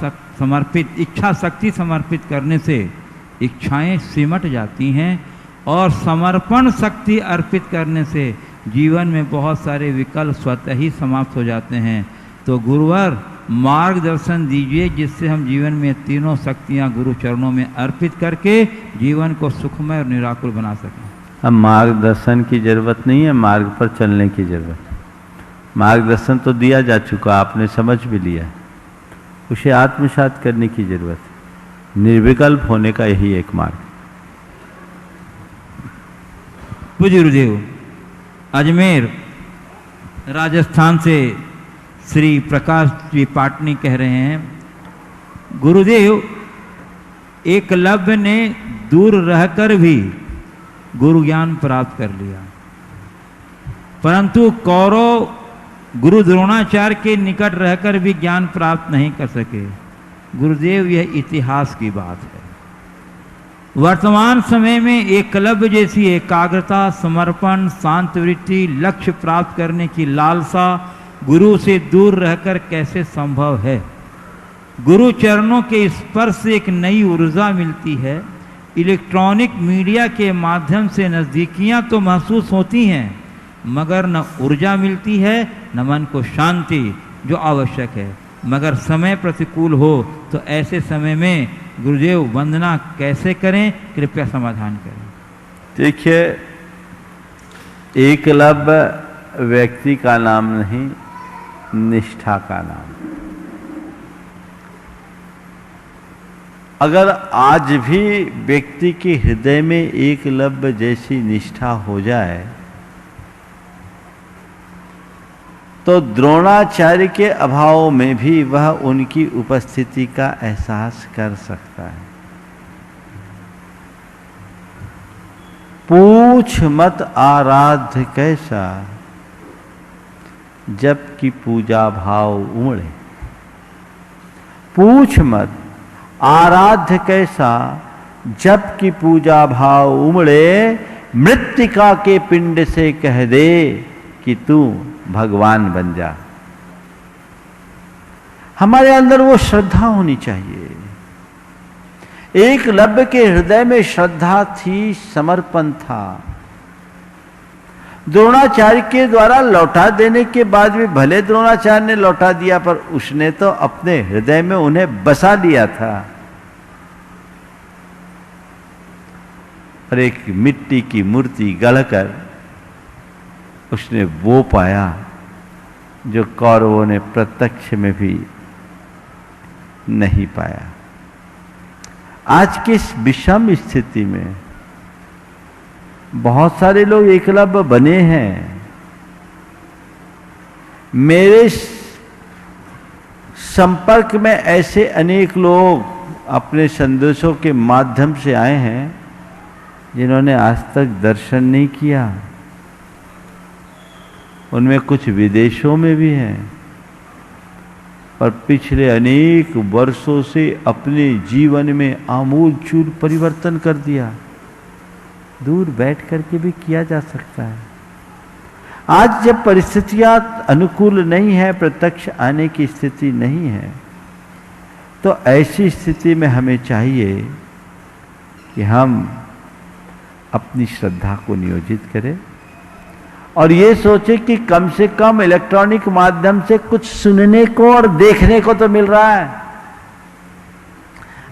शक्ति समर्पित करने से इच्छाएं सिमट जाती हैं और समर्पण शक्ति अर्पित करने से जीवन में बहुत सारे विकल्प स्वतः ही समाप्त हो जाते हैं। तो गुरुवर मार्गदर्शन दीजिए जिससे हम जीवन में तीनों शक्तियां गुरु चरणों में अर्पित करके जीवन को सुखमय और निराकुल बना सकें। अब मार्गदर्शन की जरूरत नहीं है, मार्ग पर चलने की जरूरत। मार्गदर्शन तो दिया जा चुका, आपने समझ भी लिया, उसे आत्मसात करने की जरूरत है। निर्विकल्प होने का यही एक मार्ग। पूज्य गुरुदेव, अजमेर राजस्थान से श्री प्रकाश जी पाटनी कह रहे हैं, गुरुदेव एकलव्य ने दूर रहकर भी गुरु ज्ञान प्राप्त कर लिया, परंतु कौरव गुरु द्रोणाचार्य के निकट रहकर भी ज्ञान प्राप्त नहीं कर सके। गुरुदेव, यह इतिहास की बात है। वर्तमान समय में एकलव्य जैसी एकाग्रता, समर्पण, शांत वृत्ति, लक्ष्य प्राप्त करने की लालसा गुरु से दूर रहकर कैसे संभव है? गुरु चरणों के स्पर्श से एक नई ऊर्जा मिलती है। इलेक्ट्रॉनिक मीडिया के माध्यम से नज़दीकियां तो महसूस होती हैं, मगर न ऊर्जा मिलती है न मन को शांति जो आवश्यक है। मगर समय प्रतिकूल हो तो ऐसे समय में गुरुदेव वंदना कैसे करें, कृपया समाधान करें। देखिए, एकलव्य व्यक्ति का नाम नहीं, निष्ठा का नाम। अगर आज भी व्यक्ति के हृदय में एकलव्य जैसी निष्ठा हो जाए तो द्रोणाचार्य के अभाव में भी वह उनकी उपस्थिति का एहसास कर सकता है। पूछ मत आराध्य कैसा, जबकि पूजा भाव उमड़े। पूछ मत आराध्य कैसा, जबकि पूजा भाव उमड़े। मृत्तिका के पिंड से कह दे कि तू भगवान बन जा। हमारे अंदर वो श्रद्धा होनी चाहिए। एकलव्य के हृदय में श्रद्धा थी, समर्पण था। द्रोणाचार्य के द्वारा लौटा देने के बाद भी भले द्रोणाचार्य ने लौटा दिया, पर उसने तो अपने हृदय में उन्हें बसा लिया था। और एक मिट्टी की मूर्ति गढ़कर उसने वो पाया जो कौरवों ने प्रत्यक्ष में भी नहीं पाया। आज की इस विषम स्थिति में बहुत सारे लोग एकलव्य बने हैं। मेरे संपर्क में ऐसे अनेक लोग अपने संदेशों के माध्यम से आए हैं जिन्होंने आज तक दर्शन नहीं किया। उनमें कुछ विदेशों में भी हैं, पर पिछले अनेक वर्षों से अपने जीवन में आमूलचूल परिवर्तन कर दिया। दूर बैठ करके भी किया जा सकता है। आज जब परिस्थितियां अनुकूल नहीं है, प्रत्यक्ष आने की स्थिति नहीं है, तो ऐसी स्थिति में हमें चाहिए कि हम अपनी श्रद्धा को नियोजित करें और ये सोचे कि कम से कम इलेक्ट्रॉनिक माध्यम से कुछ सुनने को और देखने को तो मिल रहा है।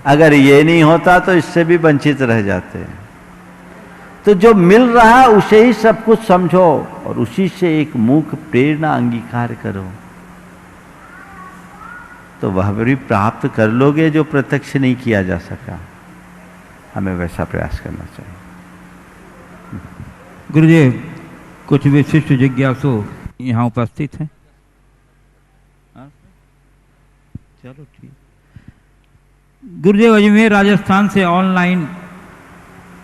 अगर ये नहीं होता तो इससे भी वंचित रह जाते हैं। तो जो मिल रहा है उसे ही सब कुछ समझो और उसी से एक मूक प्रेरणा अंगीकार करो, तो वह भी प्राप्त कर लोगे जो प्रत्यक्ष नहीं किया जा सका। हमें वैसा प्रयास करना चाहिए। गुरुदेव, कुछ विशिष्ट जिज्ञासु यहाँ उपस्थित हैं। चलो ठीक। गुरुदेव, अजमेर राजस्थान से ऑनलाइन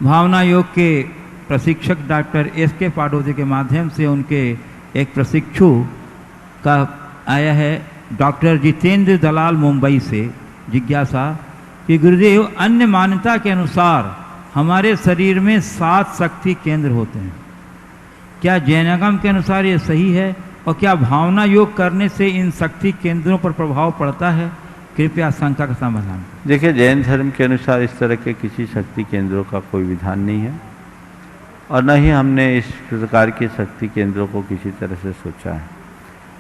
भावना योग के प्रशिक्षक डॉक्टर एस.के. पाडोदे के माध्यम से उनके एक प्रशिक्षु का आया है डॉक्टर जितेंद्र दलाल मुंबई से जिज्ञासा कि गुरुदेव, अन्य मान्यता के अनुसार हमारे शरीर में 7 शक्ति केंद्र होते हैं। क्या जैनागम के अनुसार ये सही है और क्या भावना योग करने से इन शक्ति केंद्रों पर प्रभाव पड़ता है? कृपया शंका का समाधान। देखिए, जैन धर्म के अनुसार इस तरह के किसी शक्ति केंद्रों का कोई विधान नहीं है और न ही हमने इस प्रकार के शक्ति केंद्रों को किसी तरह से सोचा है।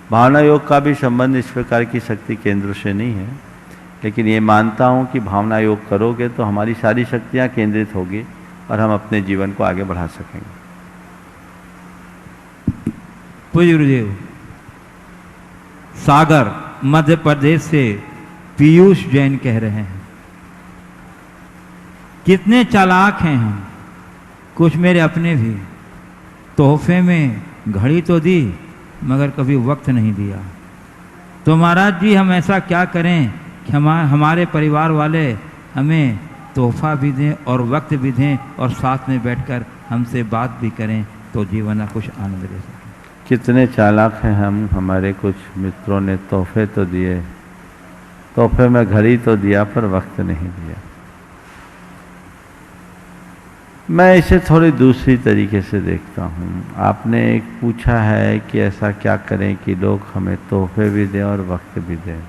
भावना योग का भी संबंध इस प्रकार की शक्ति केंद्रों से नहीं है, लेकिन ये मानता हूँ कि भावना योग करोगे तो हमारी सारी शक्तियाँ केंद्रित होगी और हम अपने जीवन को आगे बढ़ा सकेंगे। पूज्य गुरुदेव, सागर मध्य प्रदेश से पीयूष जैन कह रहे हैं, कितने चालाक हैं हम, कुछ मेरे अपने भी। तोहफे में घड़ी तो दी मगर कभी वक्त नहीं दिया। तो महाराज जी, हम ऐसा क्या करें कि हमारे परिवार वाले हमें तोहफा भी दें और वक्त भी दें और साथ में बैठकर हमसे बात भी करें तो जीवन का कुछ आनंद ले सकें। कितने चालाक हैं हम। हमारे कुछ मित्रों ने तोहफे तो दिए, तोहफे में घड़ी तो दिया पर वक्त नहीं दिया। मैं इसे थोड़ी दूसरी तरीके से देखता हूँ। आपने एक पूछा है कि ऐसा क्या करें कि लोग हमें तोहफे भी दें और वक्त भी दें।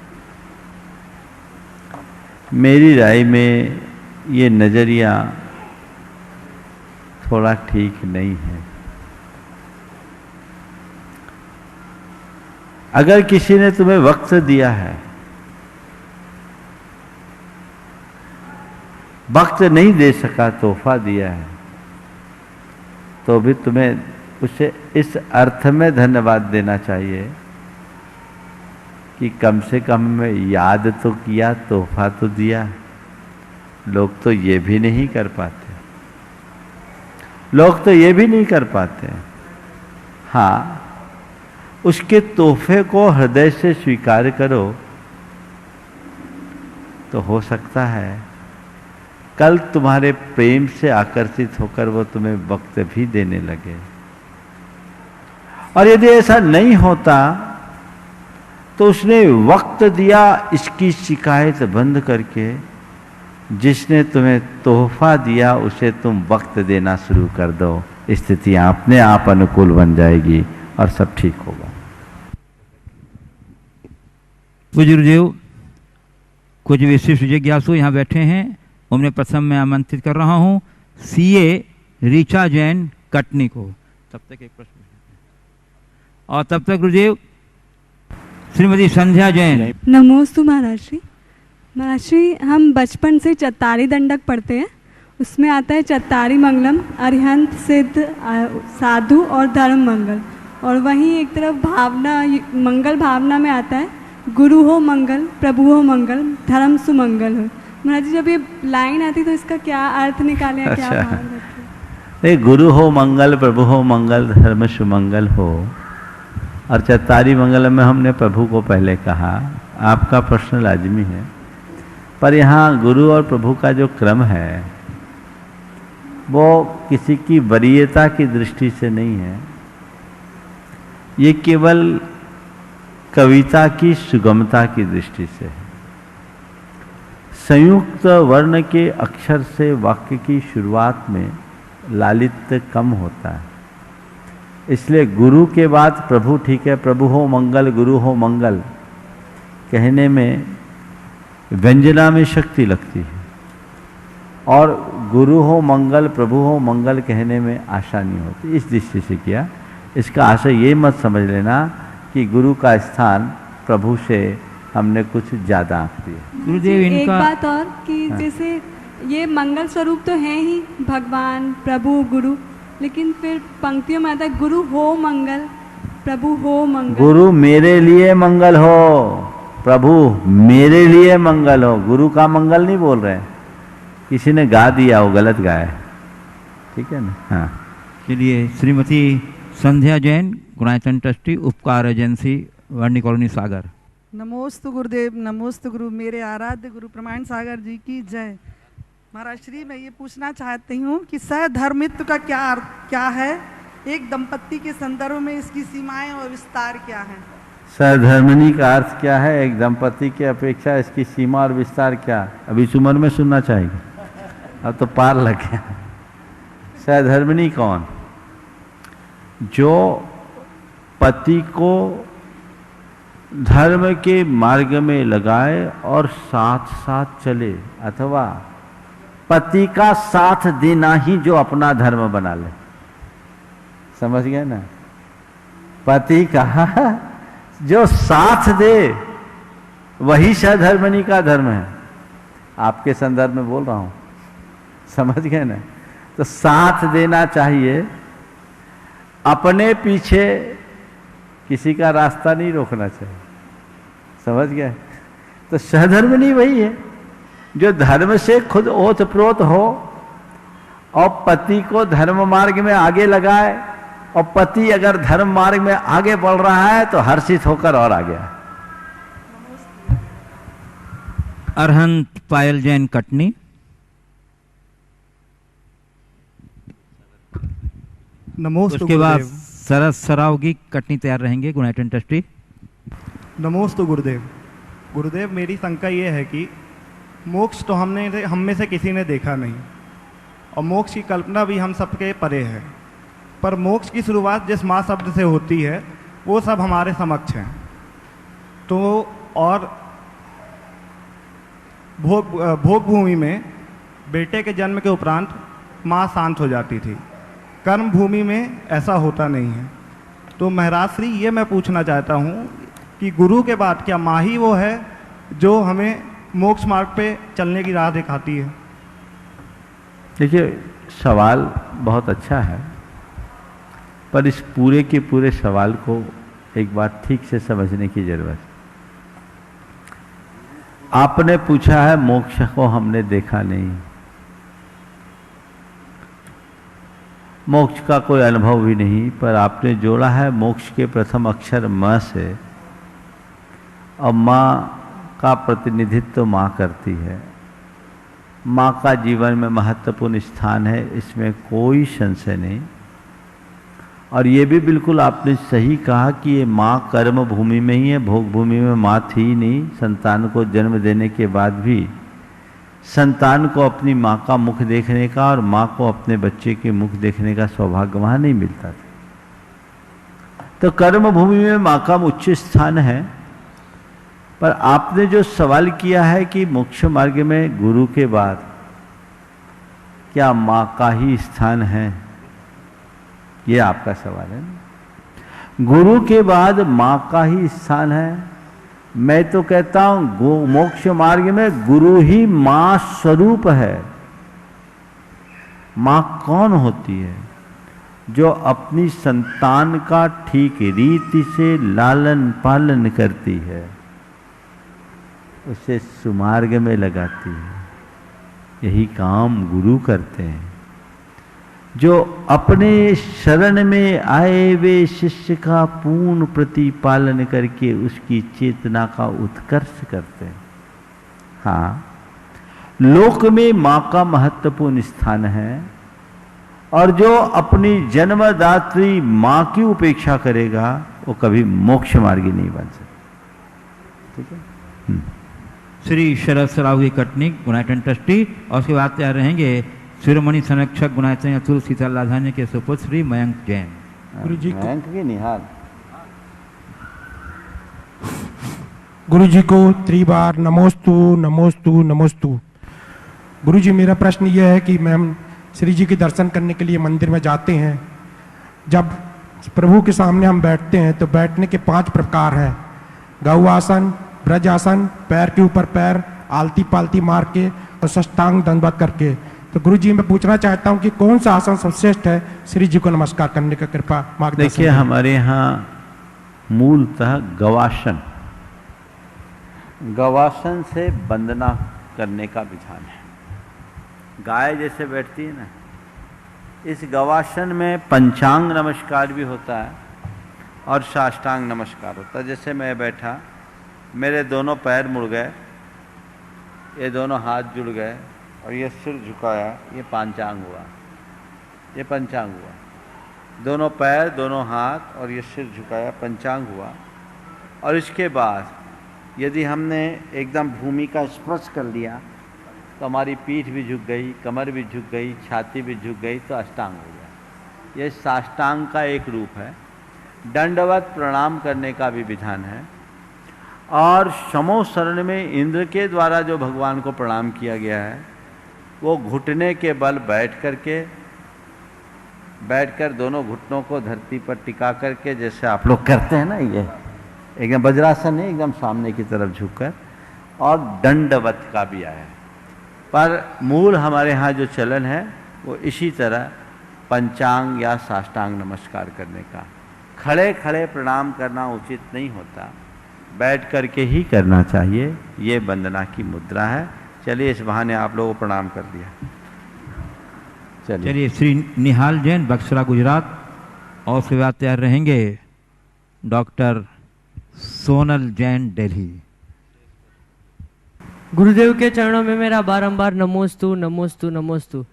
मेरी राय में ये नज़रिया थोड़ा ठीक नहीं है। अगर किसी ने तुम्हें वक्त दिया है, वक्त नहीं दे सका, तोहफा दिया है, तो भी तुम्हें उसे इस अर्थ में धन्यवाद देना चाहिए कि कम से कम में याद तो किया, तोहफा तो दिया। लोग तो ये भी नहीं कर पाते, लोग तो ये भी नहीं कर पाते। हाँ, उसके तोहफे को हृदय से स्वीकार करो तो हो सकता है कल तुम्हारे प्रेम से आकर्षित होकर वो तुम्हें वक्त भी देने लगे। और यदि ऐसा नहीं होता तो उसने वक्त दिया इसकी शिकायत बंद करके जिसने तुम्हें तोहफा दिया उसे तुम वक्त देना शुरू कर दो। स्थितियां अपने आप अनुकूल बन जाएगी और सब ठीक होगा। पूज्य गुरुदेव, कुछ विशिष्ट जिज्ञासु यहाँ बैठे हैं, उन्हें प्रथम मैं आमंत्रित कर रहा हूँ सीए ऋचा जैन कटनी को। तब तक एक प्रश्न और तब तक गुरुदेव श्रीमती संध्या जैन। नमोस्तु महाराज श्री। महाराज श्री, हम बचपन से चत्तारी दंडक पढ़ते हैं, उसमें आता है चत्तारी मंगलम, अरिहंत सिद्ध साधु और धर्म मंगल, और वहीं एक तरफ भावना मंगल भावना में आता है गुरु हो मंगल, प्रभु हो मंगल, धर्म सुमंगल हो। महाराज जी, जब ये लाइन आती तो इसका क्या अर्थ निकाले, क्या अच्छा। भाव रखें? नहीं, गुरु हो मंगल, प्रभु हो मंगल, धर्म सुमंगल हो। और चत्तारी मंगल में हमने प्रभु को पहले कहा, आपका प्रश्न लाजमी है, पर यहाँ गुरु और प्रभु का जो क्रम है वो किसी की वरीयता की दृष्टि से नहीं है, ये केवल कविता की सुगमता की दृष्टि से है। संयुक्त वर्ण के अक्षर से वाक्य की शुरुआत में लालित्य कम होता है, इसलिए गुरु के बाद प्रभु ठीक है, प्रभु हो मंगल, गुरु हो मंगल कहने में व्यंजना में शक्ति लगती है, और गुरु हो मंगल, प्रभु हो मंगल कहने में आशा नहीं होती। इस दृष्टि से किया। इसका आशय ये मत समझ लेना कि गुरु का स्थान प्रभु से हमने कुछ ज़्यादा आंक दिया। गुरुदेव एक इनका बात और कि जैसे ये मंगल स्वरूप तो है ही, भगवान, प्रभु, गुरु, लेकिन फिर पंक्तियों में आता है गुरु हो मंगल, प्रभु हो मंगल। गुरु मेरे लिए मंगल हो, प्रभु मेरे लिए मंगल हो। गुरु का मंगल नहीं बोल रहे, किसी ने गा दिया, वो गलत गाया, ठीक है ना। हाँ, चलिए, श्रीमती संध्या जैन, गुणायतन ट्रस्टी, उपकार एजेंसी, वर्णी कॉलोनी, सागर। नमोस्तु गुरुदेव, नमोस्तु गुरु, मेरे आराध्य गुरु प्रमाण सागर जी की जय। महाराज श्री, मैं ये पूछना चाहती हूँ कि सहधर्मित्व का क्या है? एक दंपत्ति के संदर्भ में इसकी सीमाएं और विस्तार क्या है? सहधर्मिणी का अर्थ क्या है? एक दंपति की अपेक्षा इसकी सीमा और विस्तार क्या? अभी इस उम्र में सुनना चाहिए, अब तो पार लग गया। सहधर्मिणी कौन? जो पति को धर्म के मार्ग में लगाए और साथ साथ चले, अथवा पति का साथ देना ही जो अपना धर्म बना ले। समझ गए ना? पति का जो साथ दे वही सहधर्मिणी का धर्म है। आपके संदर्भ में बोल रहा हूं, समझ गए ना? तो साथ देना चाहिए, अपने पीछे किसी का रास्ता नहीं रोकना चाहिए। समझ गए? तो सहधर्मिणी वही है जो धर्म से खुद ओतप्रोत हो और पति को धर्म मार्ग में आगे लगाए, और पति अगर धर्म मार्ग में आगे बढ़ रहा है तो हर्षित होकर और आ गया। अरहंत पायल जैन, कटनी। नमोस्तु उसके बाद गुरुदेव। सरस सरावगी, कटनी तैयार रहेंगे, गुणायतन ट्रस्टी। नमोस्तु गुरुदेव। गुरुदेव, मेरी शंका ये है कि मोक्ष तो हम में से किसी ने देखा नहीं, और मोक्ष की कल्पना भी हम सबके परे है, पर मोक्ष की शुरुआत जिस माँ शब्द से होती है वो सब हमारे समक्ष हैं। तो और भोग भूमि में बेटे के जन्म के उपरांत माँ शांत हो जाती थी, कर्म भूमि में ऐसा होता नहीं है। तो महाराज श्री, ये मैं पूछना चाहता हूँ कि गुरु के बाद क्या माँ ही वो है जो हमें मोक्ष मार्ग पे चलने की राह दिखाती है? देखिए, सवाल बहुत अच्छा है, पर इस पूरे के पूरे सवाल को एक बार ठीक से समझने की जरूरत है। आपने पूछा है मोक्ष को हमने देखा नहीं, मोक्ष का कोई अनुभव भी नहीं, पर आपने जोड़ा है मोक्ष के प्रथम अक्षर म से, और माँ का प्रतिनिधित्व माँ करती है। माँ का जीवन में महत्वपूर्ण स्थान है, इसमें कोई संशय नहीं। और ये भी बिल्कुल आपने सही कहा कि ये माँ कर्म भूमि में ही है, भोग भूमि में माँ थी नहीं। संतान को जन्म देने के बाद भी संतान को अपनी माँ का मुख देखने का और माँ को अपने बच्चे के मुख देखने का सौभाग्य वहाँ नहीं मिलता था। तो कर्म भूमि में माँ का उच्च स्थान है। पर आपने जो सवाल किया है कि मोक्ष मार्ग में गुरु के बाद क्या माँ का ही स्थान है, ये आपका सवाल है ना? गुरु के बाद माँ का ही स्थान है। मैं तो कहता हूं मोक्ष मार्ग में गुरु ही माँ स्वरूप है। माँ कौन होती है? जो अपनी संतान का ठीक रीति से लालन पालन करती है, उसे सुमार्ग में लगाती है। यही काम गुरु करते हैं। जो अपने शरण में आए वे शिष्य का पूर्ण प्रतिपालन करके उसकी चेतना का उत्कर्ष करते हैं। हाँ, लोक में मां का महत्वपूर्ण स्थान है, और जो अपनी जन्मदात्री मां की उपेक्षा करेगा वो कभी मोक्ष मार्गी नहीं बन सकता। ठीक है। श्री शरद सरावगी कटनिक गुणायतन ट्रस्टी, और उसके बाद तैयार रहेंगे शिरोमणि संरक्षक गुणायतन अतुल शीतल लाधान्य के सुपुत्र श्री मयंक जैन। मयंक की निहाल गुरु जी को त्रिबार नमोस्तु नमोस्तु नमोस्तु। गुरु जी, मेरा प्रश्न यह है कि मैम श्री जी के दर्शन करने के लिए मंदिर में जाते हैं, जब प्रभु के सामने हम बैठते हैं तो बैठने के 5 प्रकार हैं, गौ आसन, ब्रज आसन, पैर के ऊपर पैर, आलती पालती मार के और साष्टांग दंडवत करके। तो गुरु जी, मैं पूछना चाहता हूं कि कौन सा आसन सर्वश्रेष्ठ है श्री जी को नमस्कार करने का, कृपा मार्गदर्शन। देखिए, हमारे यहाँ मूलतः गवासन, गवासन से वंदना करने का विधान है। गाय जैसे बैठती है ना, इस गवासन में पंचांग नमस्कार भी होता है और साष्टांग नमस्कार होता है। जैसे मैं बैठा, मेरे दोनों पैर मुड़ गए, ये दोनों हाथ जुड़ गए और ये सिर झुकाया, ये पंचांग हुआ, ये पंचांग हुआ। दोनों पैर, दोनों हाथ और ये सिर झुकाया, पंचांग हुआ। और इसके बाद यदि हमने एकदम भूमि का स्पर्श कर लिया तो हमारी पीठ भी झुक गई, कमर भी झुक गई, छाती भी झुक गई, तो अष्टांग हो गया। यह साष्टांग का एक रूप है। दंडवत प्रणाम करने का भी विधान है। और शमो शरण में इंद्र के द्वारा जो भगवान को प्रणाम किया गया है, वो घुटने के बल बैठकर दोनों घुटनों को धरती पर टिका करके, जैसे आप लोग करते हैं ना, ये एकदम वज्रासन नहीं, एकदम सामने की तरफ झुककर, और दंडवत का भी आया है। पर मूल हमारे यहाँ जो चलन है वो इसी तरह पंचांग या साष्टांग नमस्कार करने का। खड़े खड़े प्रणाम करना उचित नहीं होता, बैठ करके ही करना चाहिए। ये वंदना की मुद्रा है। चलिए, इस बहाने आप लोगों को प्रणाम कर दिया। चलिए, श्री निहाल जैन, बक्सरा, गुजरात, और उसके बाद तैयार रहेंगे डॉक्टर सोनल जैन, दिल्ली। गुरुदेव के चरणों में मेरा बारंबार नमोस्तु नमोस्तु नमोस्तु।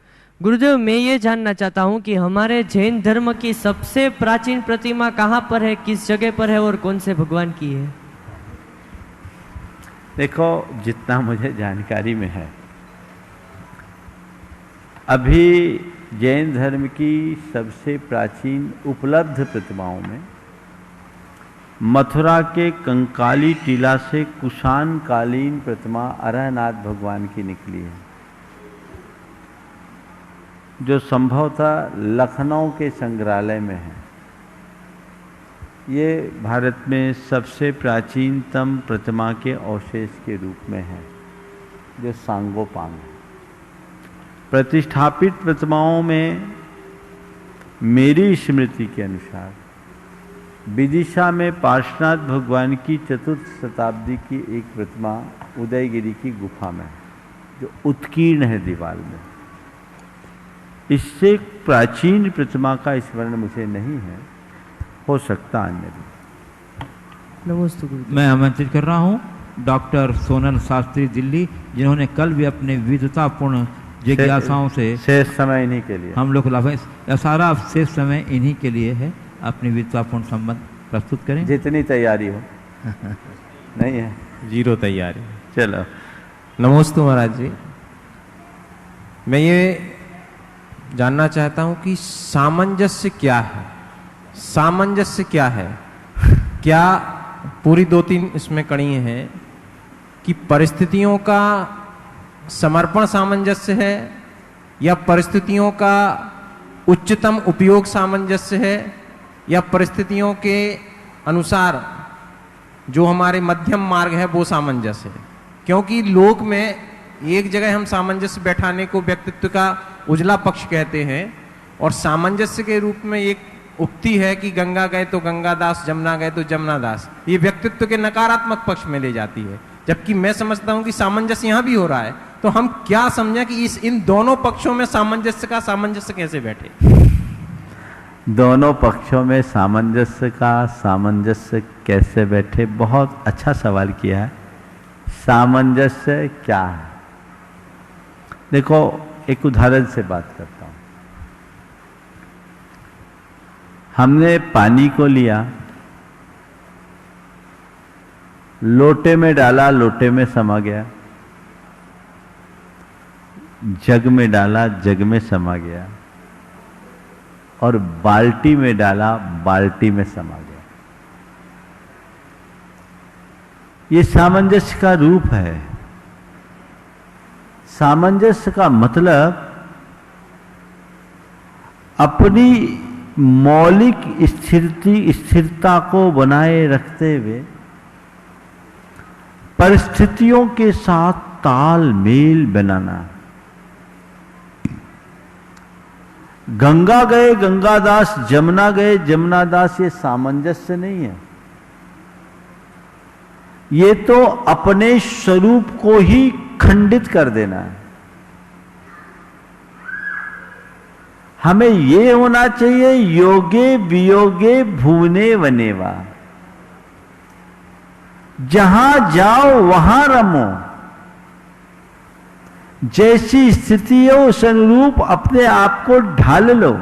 गुरुदेव, मैं ये जानना चाहता हूँ कि हमारे जैन धर्म की सबसे प्राचीन प्रतिमा कहाँ पर है, किस जगह पर है और कौन से भगवान की है? देखो, जितना मुझे जानकारी में है, अभी जैन धर्म की सबसे प्राचीन उपलब्ध प्रतिमाओं में मथुरा के कंकाली टीला से कुषाण कालीन प्रतिमा अरहनाथ भगवान की निकली है, जो संभवतः लखनऊ के संग्रहालय में है। ये भारत में सबसे प्राचीनतम प्रतिमा के अवशेष के रूप में है, जो सांगोपांग है। प्रतिष्ठापित प्रतिमाओं में मेरी स्मृति के अनुसार विदिशा में पार्श्वनाथ भगवान की 4th शताब्दी की एक प्रतिमा उदयगिरी की गुफा में, जो उत्कीर्ण है दीवार में। इससे प्राचीन प्रतिमा का स्मरण मुझे नहीं है, हो सकता अन्य भी। नमस्ते गुरु। मैं आमंत्रित कर रहा हूँ डॉक्टर सोनल शास्त्री, दिल्ली, जिन्होंने कल भी अपने विद्वतापूर्ण जिज्ञासाओं से शेष समय इन्हीं के लिए हम लोग लाभ, सारा शेष समय इन्हीं के लिए है। अपनी विद्वतापूर्ण संबंध प्रस्तुत करें। जितनी तैयारी हो। नहीं है, 0 तैयारी। चलो, नमस्ते महाराज जी। मैं ये जानना चाहता हूं कि सामंजस्य क्या है? सामंजस्य क्या है? क्या पूरी 2-3 इसमें कड़ी हैं कि परिस्थितियों का समर्पण सामंजस्य है, या परिस्थितियों का उच्चतम उपयोग सामंजस्य है, या परिस्थितियों के अनुसार जो हमारे मध्यम मार्ग है वो सामंजस्य है? क्योंकि लोक में एक जगह हम सामंजस्य बैठाने को व्यक्तित्व का उजला पक्ष कहते हैं, और सामंजस्य के रूप में एक उक्ति है कि गंगा गए तो गंगादास, जमुना गए तो जमुनादास। ये व्यक्तित्व के नकारात्मक पक्ष में ले जाती है, जबकि मैं समझता हूं कि सामंजस्य यहां भी हो रहा है, तो हम क्या समझें कि इन दोनों पक्षों में सामंजस्य कैसे बैठे? दोनों पक्षों में सामंजस्य कैसे बैठे, बहुत अच्छा सवाल किया है। सामंजस्य क्या है? देखो, एक उदाहरण से बात करता हूं। हमने पानी को लिया, लोटे में डाला, लोटे में समा गया, जग में डाला, जग में समा गया, और बाल्टी में डाला, बाल्टी में समा गया। ये सामंजस्य का रूप है। सामंजस्य का मतलब अपनी मौलिक स्थिरता को बनाए रखते हुए परिस्थितियों के साथ तालमेल बनाना। गंगा गए गंगादास, जमुना गए जमुनादास, ये सामंजस्य नहीं है। ये तो अपने स्वरूप को ही खंडित कर देना है। हमें ये होना चाहिए, योगे वियोगे भुवने वनेवा, जहां जाओ वहां रमो, जैसी स्थिति हो उस अनुरूप अपने आप को ढाल लो।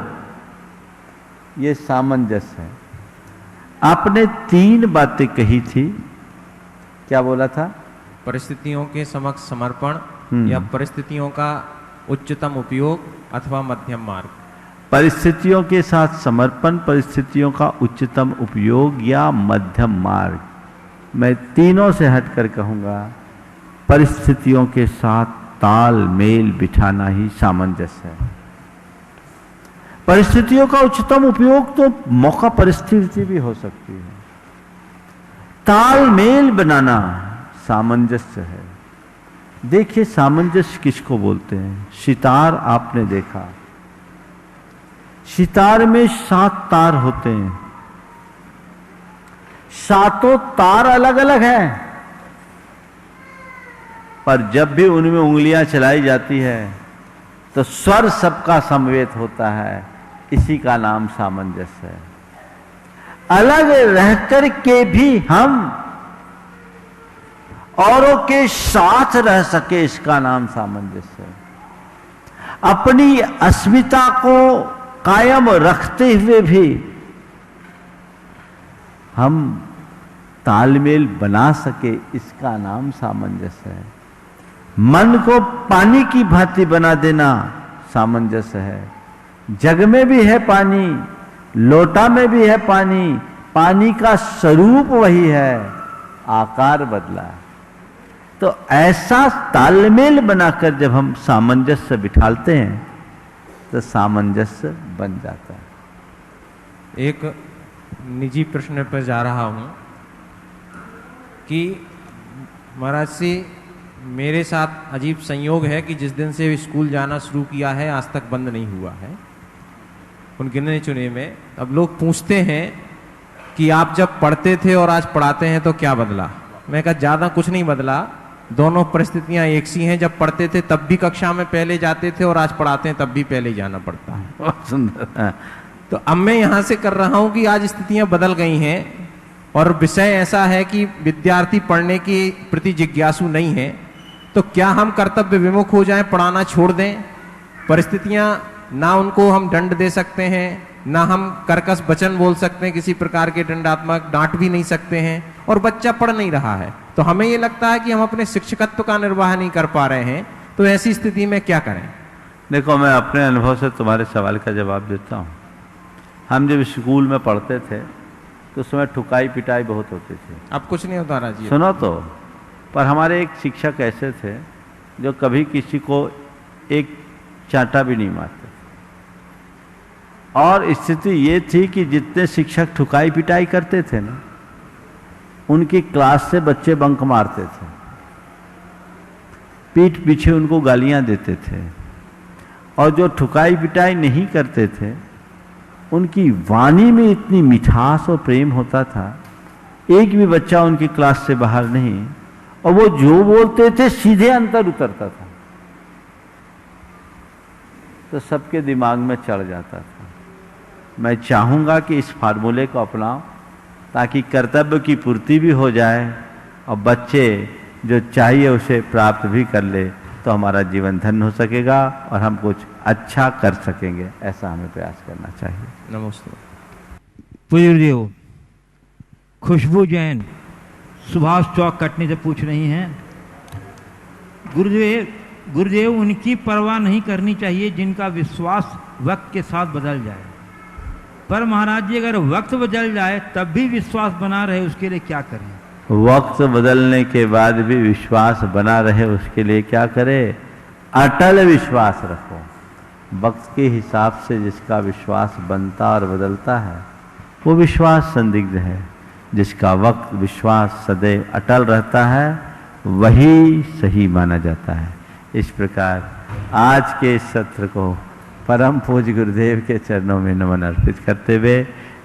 ये सामंजस्य है। आपने 3 बातें कही थी। क्या बोला था? परिस्थितियों के समक्ष समर्पण, या परिस्थितियों का उच्चतम उपयोग अथवा मध्यम मार्ग। परिस्थितियों के साथ समर्पण, परिस्थितियों का उच्चतम उपयोग या मध्यम मार्ग। मैं तीनों से हटकर कहूंगा, परिस्थितियों के साथ तालमेल बिठाना ही सामंजस्य है। परिस्थितियों का उच्चतम उपयोग तो मौका परिस्थिति भी हो सकती है। तालमेल बनाना सामंजस्य है। देखिए, सामंजस्य किसको बोलते हैं? सितार आपने देखा, सितार में 7 तार होते हैं। 7 तार अलग अलग हैं, पर जब भी उनमें उंगलियां चलाई जाती है तो स्वर सबका समवेत होता है। इसी का नाम सामंजस्य है। अलग रहकर के भी हम औरों के साथ रह सके, इसका नाम सामंजस्य है। अपनी अस्मिता को कायम रखते हुए भी हम तालमेल बना सके, इसका नाम सामंजस्य है। मन को पानी की भांति बना देना सामंजस्य है। जग में भी है पानी, लोटा में भी है पानी, पानी का स्वरूप वही है, आकार बदला। तो ऐसा तालमेल बनाकर जब हम सामंजस्य बिठालते हैं तो सामंजस्य बन जाता है। एक निजी प्रश्न पर जा रहा हूं कि महाराज से मेरे साथ अजीब संयोग है कि जिस दिन से स्कूल जाना शुरू किया है आज तक बंद नहीं हुआ है। उन गिने चुने में अब लोग पूछते हैं कि आप जब पढ़ते थे और आज पढ़ाते हैं तो क्या बदला? मैं कहा ज़्यादा कुछ नहीं बदला, दोनों परिस्थितियां एक सी हैं। जब पढ़ते थे तब भी कक्षा में पहले जाते थे और आज पढ़ाते हैं तब भी पहले जाना पड़ता है। बहुत सुंदर। तो अब मैं यहाँ से कर रहा हूँ कि आज स्थितियां बदल गई हैं और विषय ऐसा है कि विद्यार्थी पढ़ने के प्रति जिज्ञासु नहीं है, तो क्या हम कर्तव्य विमुख हो जाएं, पढ़ाना छोड़ दें? परिस्थितियां, ना उनको हम दंड दे सकते हैं, ना हम कर्कश वचन बोल सकते हैं, किसी प्रकार के दंडात्मक डांट भी नहीं सकते हैं, और बच्चा पढ़ नहीं रहा है। तो हमें ये लगता है कि हम अपने शिक्षकत्व का निर्वाह नहीं कर पा रहे हैं। तो ऐसी स्थिति में क्या करें? देखो, मैं अपने अनुभव से तुम्हारे सवाल का जवाब देता हूँ। हम जब स्कूल में पढ़ते थे तो उसमें ठुकाई पिटाई बहुत होती थी। अब कुछ नहीं होता राजी। सुनो तो, पर हमारे एक शिक्षक ऐसे थे जो कभी किसी को एक चांटा भी नहीं मारते। और स्थिति ये थी कि जितने शिक्षक ठुकाई पिटाई करते थे ना, उनकी क्लास से बच्चे बंक मारते थे, पीठ पीछे उनको गालियां देते थे। और जो ठुकाई पिटाई नहीं करते थे, उनकी वाणी में इतनी मिठास और प्रेम होता था, एक भी बच्चा उनकी क्लास से बाहर नहीं, और वो जो बोलते थे सीधे अंतर उतरता था। तो सबके दिमाग में चढ़ जाता था। मैं चाहूँगा कि इस फार्मूले को अपनाओ ताकि कर्तव्य की पूर्ति भी हो जाए और बच्चे जो चाहिए उसे प्राप्त भी कर ले, तो हमारा जीवन धन्य हो सकेगा और हम कुछ अच्छा कर सकेंगे। ऐसा हमें प्रयास करना चाहिए। नमस्ते। पूज्य गुरुदेव, खुशबू जैन सुभाष चौक कटनी से पूछ रही हैं, गुरुदेव उनकी परवाह नहीं करनी चाहिए जिनका विश्वास वक्त के साथ बदल जाए, पर महाराज जी अगर वक्त बदल जाए तब भी विश्वास बना रहे, उसके लिए क्या करें? वक्त बदलने के बाद भी विश्वास बना रहे उसके लिए क्या करें? अटल विश्वास रखो। वक्त के हिसाब से जिसका विश्वास बनता और बदलता है वो विश्वास संदिग्ध है। जिसका वक्त विश्वास सदैव अटल रहता है वही सही माना जाता है। इस प्रकार आज के इस सत्र को परम पूज्य गुरुदेव के चरणों में नमन अर्पित करते हुए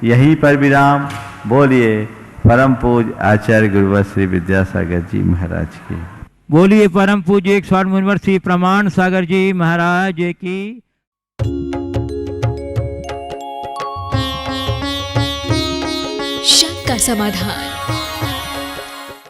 यहीं पर विराम। बोलिए परम पूज्य आचार्य गुरुवर श्री विद्यासागर जी महाराज की। बोलिए परम पूज्य 108 मुनिवर श्री प्रमाण सागर जी महाराज की। शंका समाधान।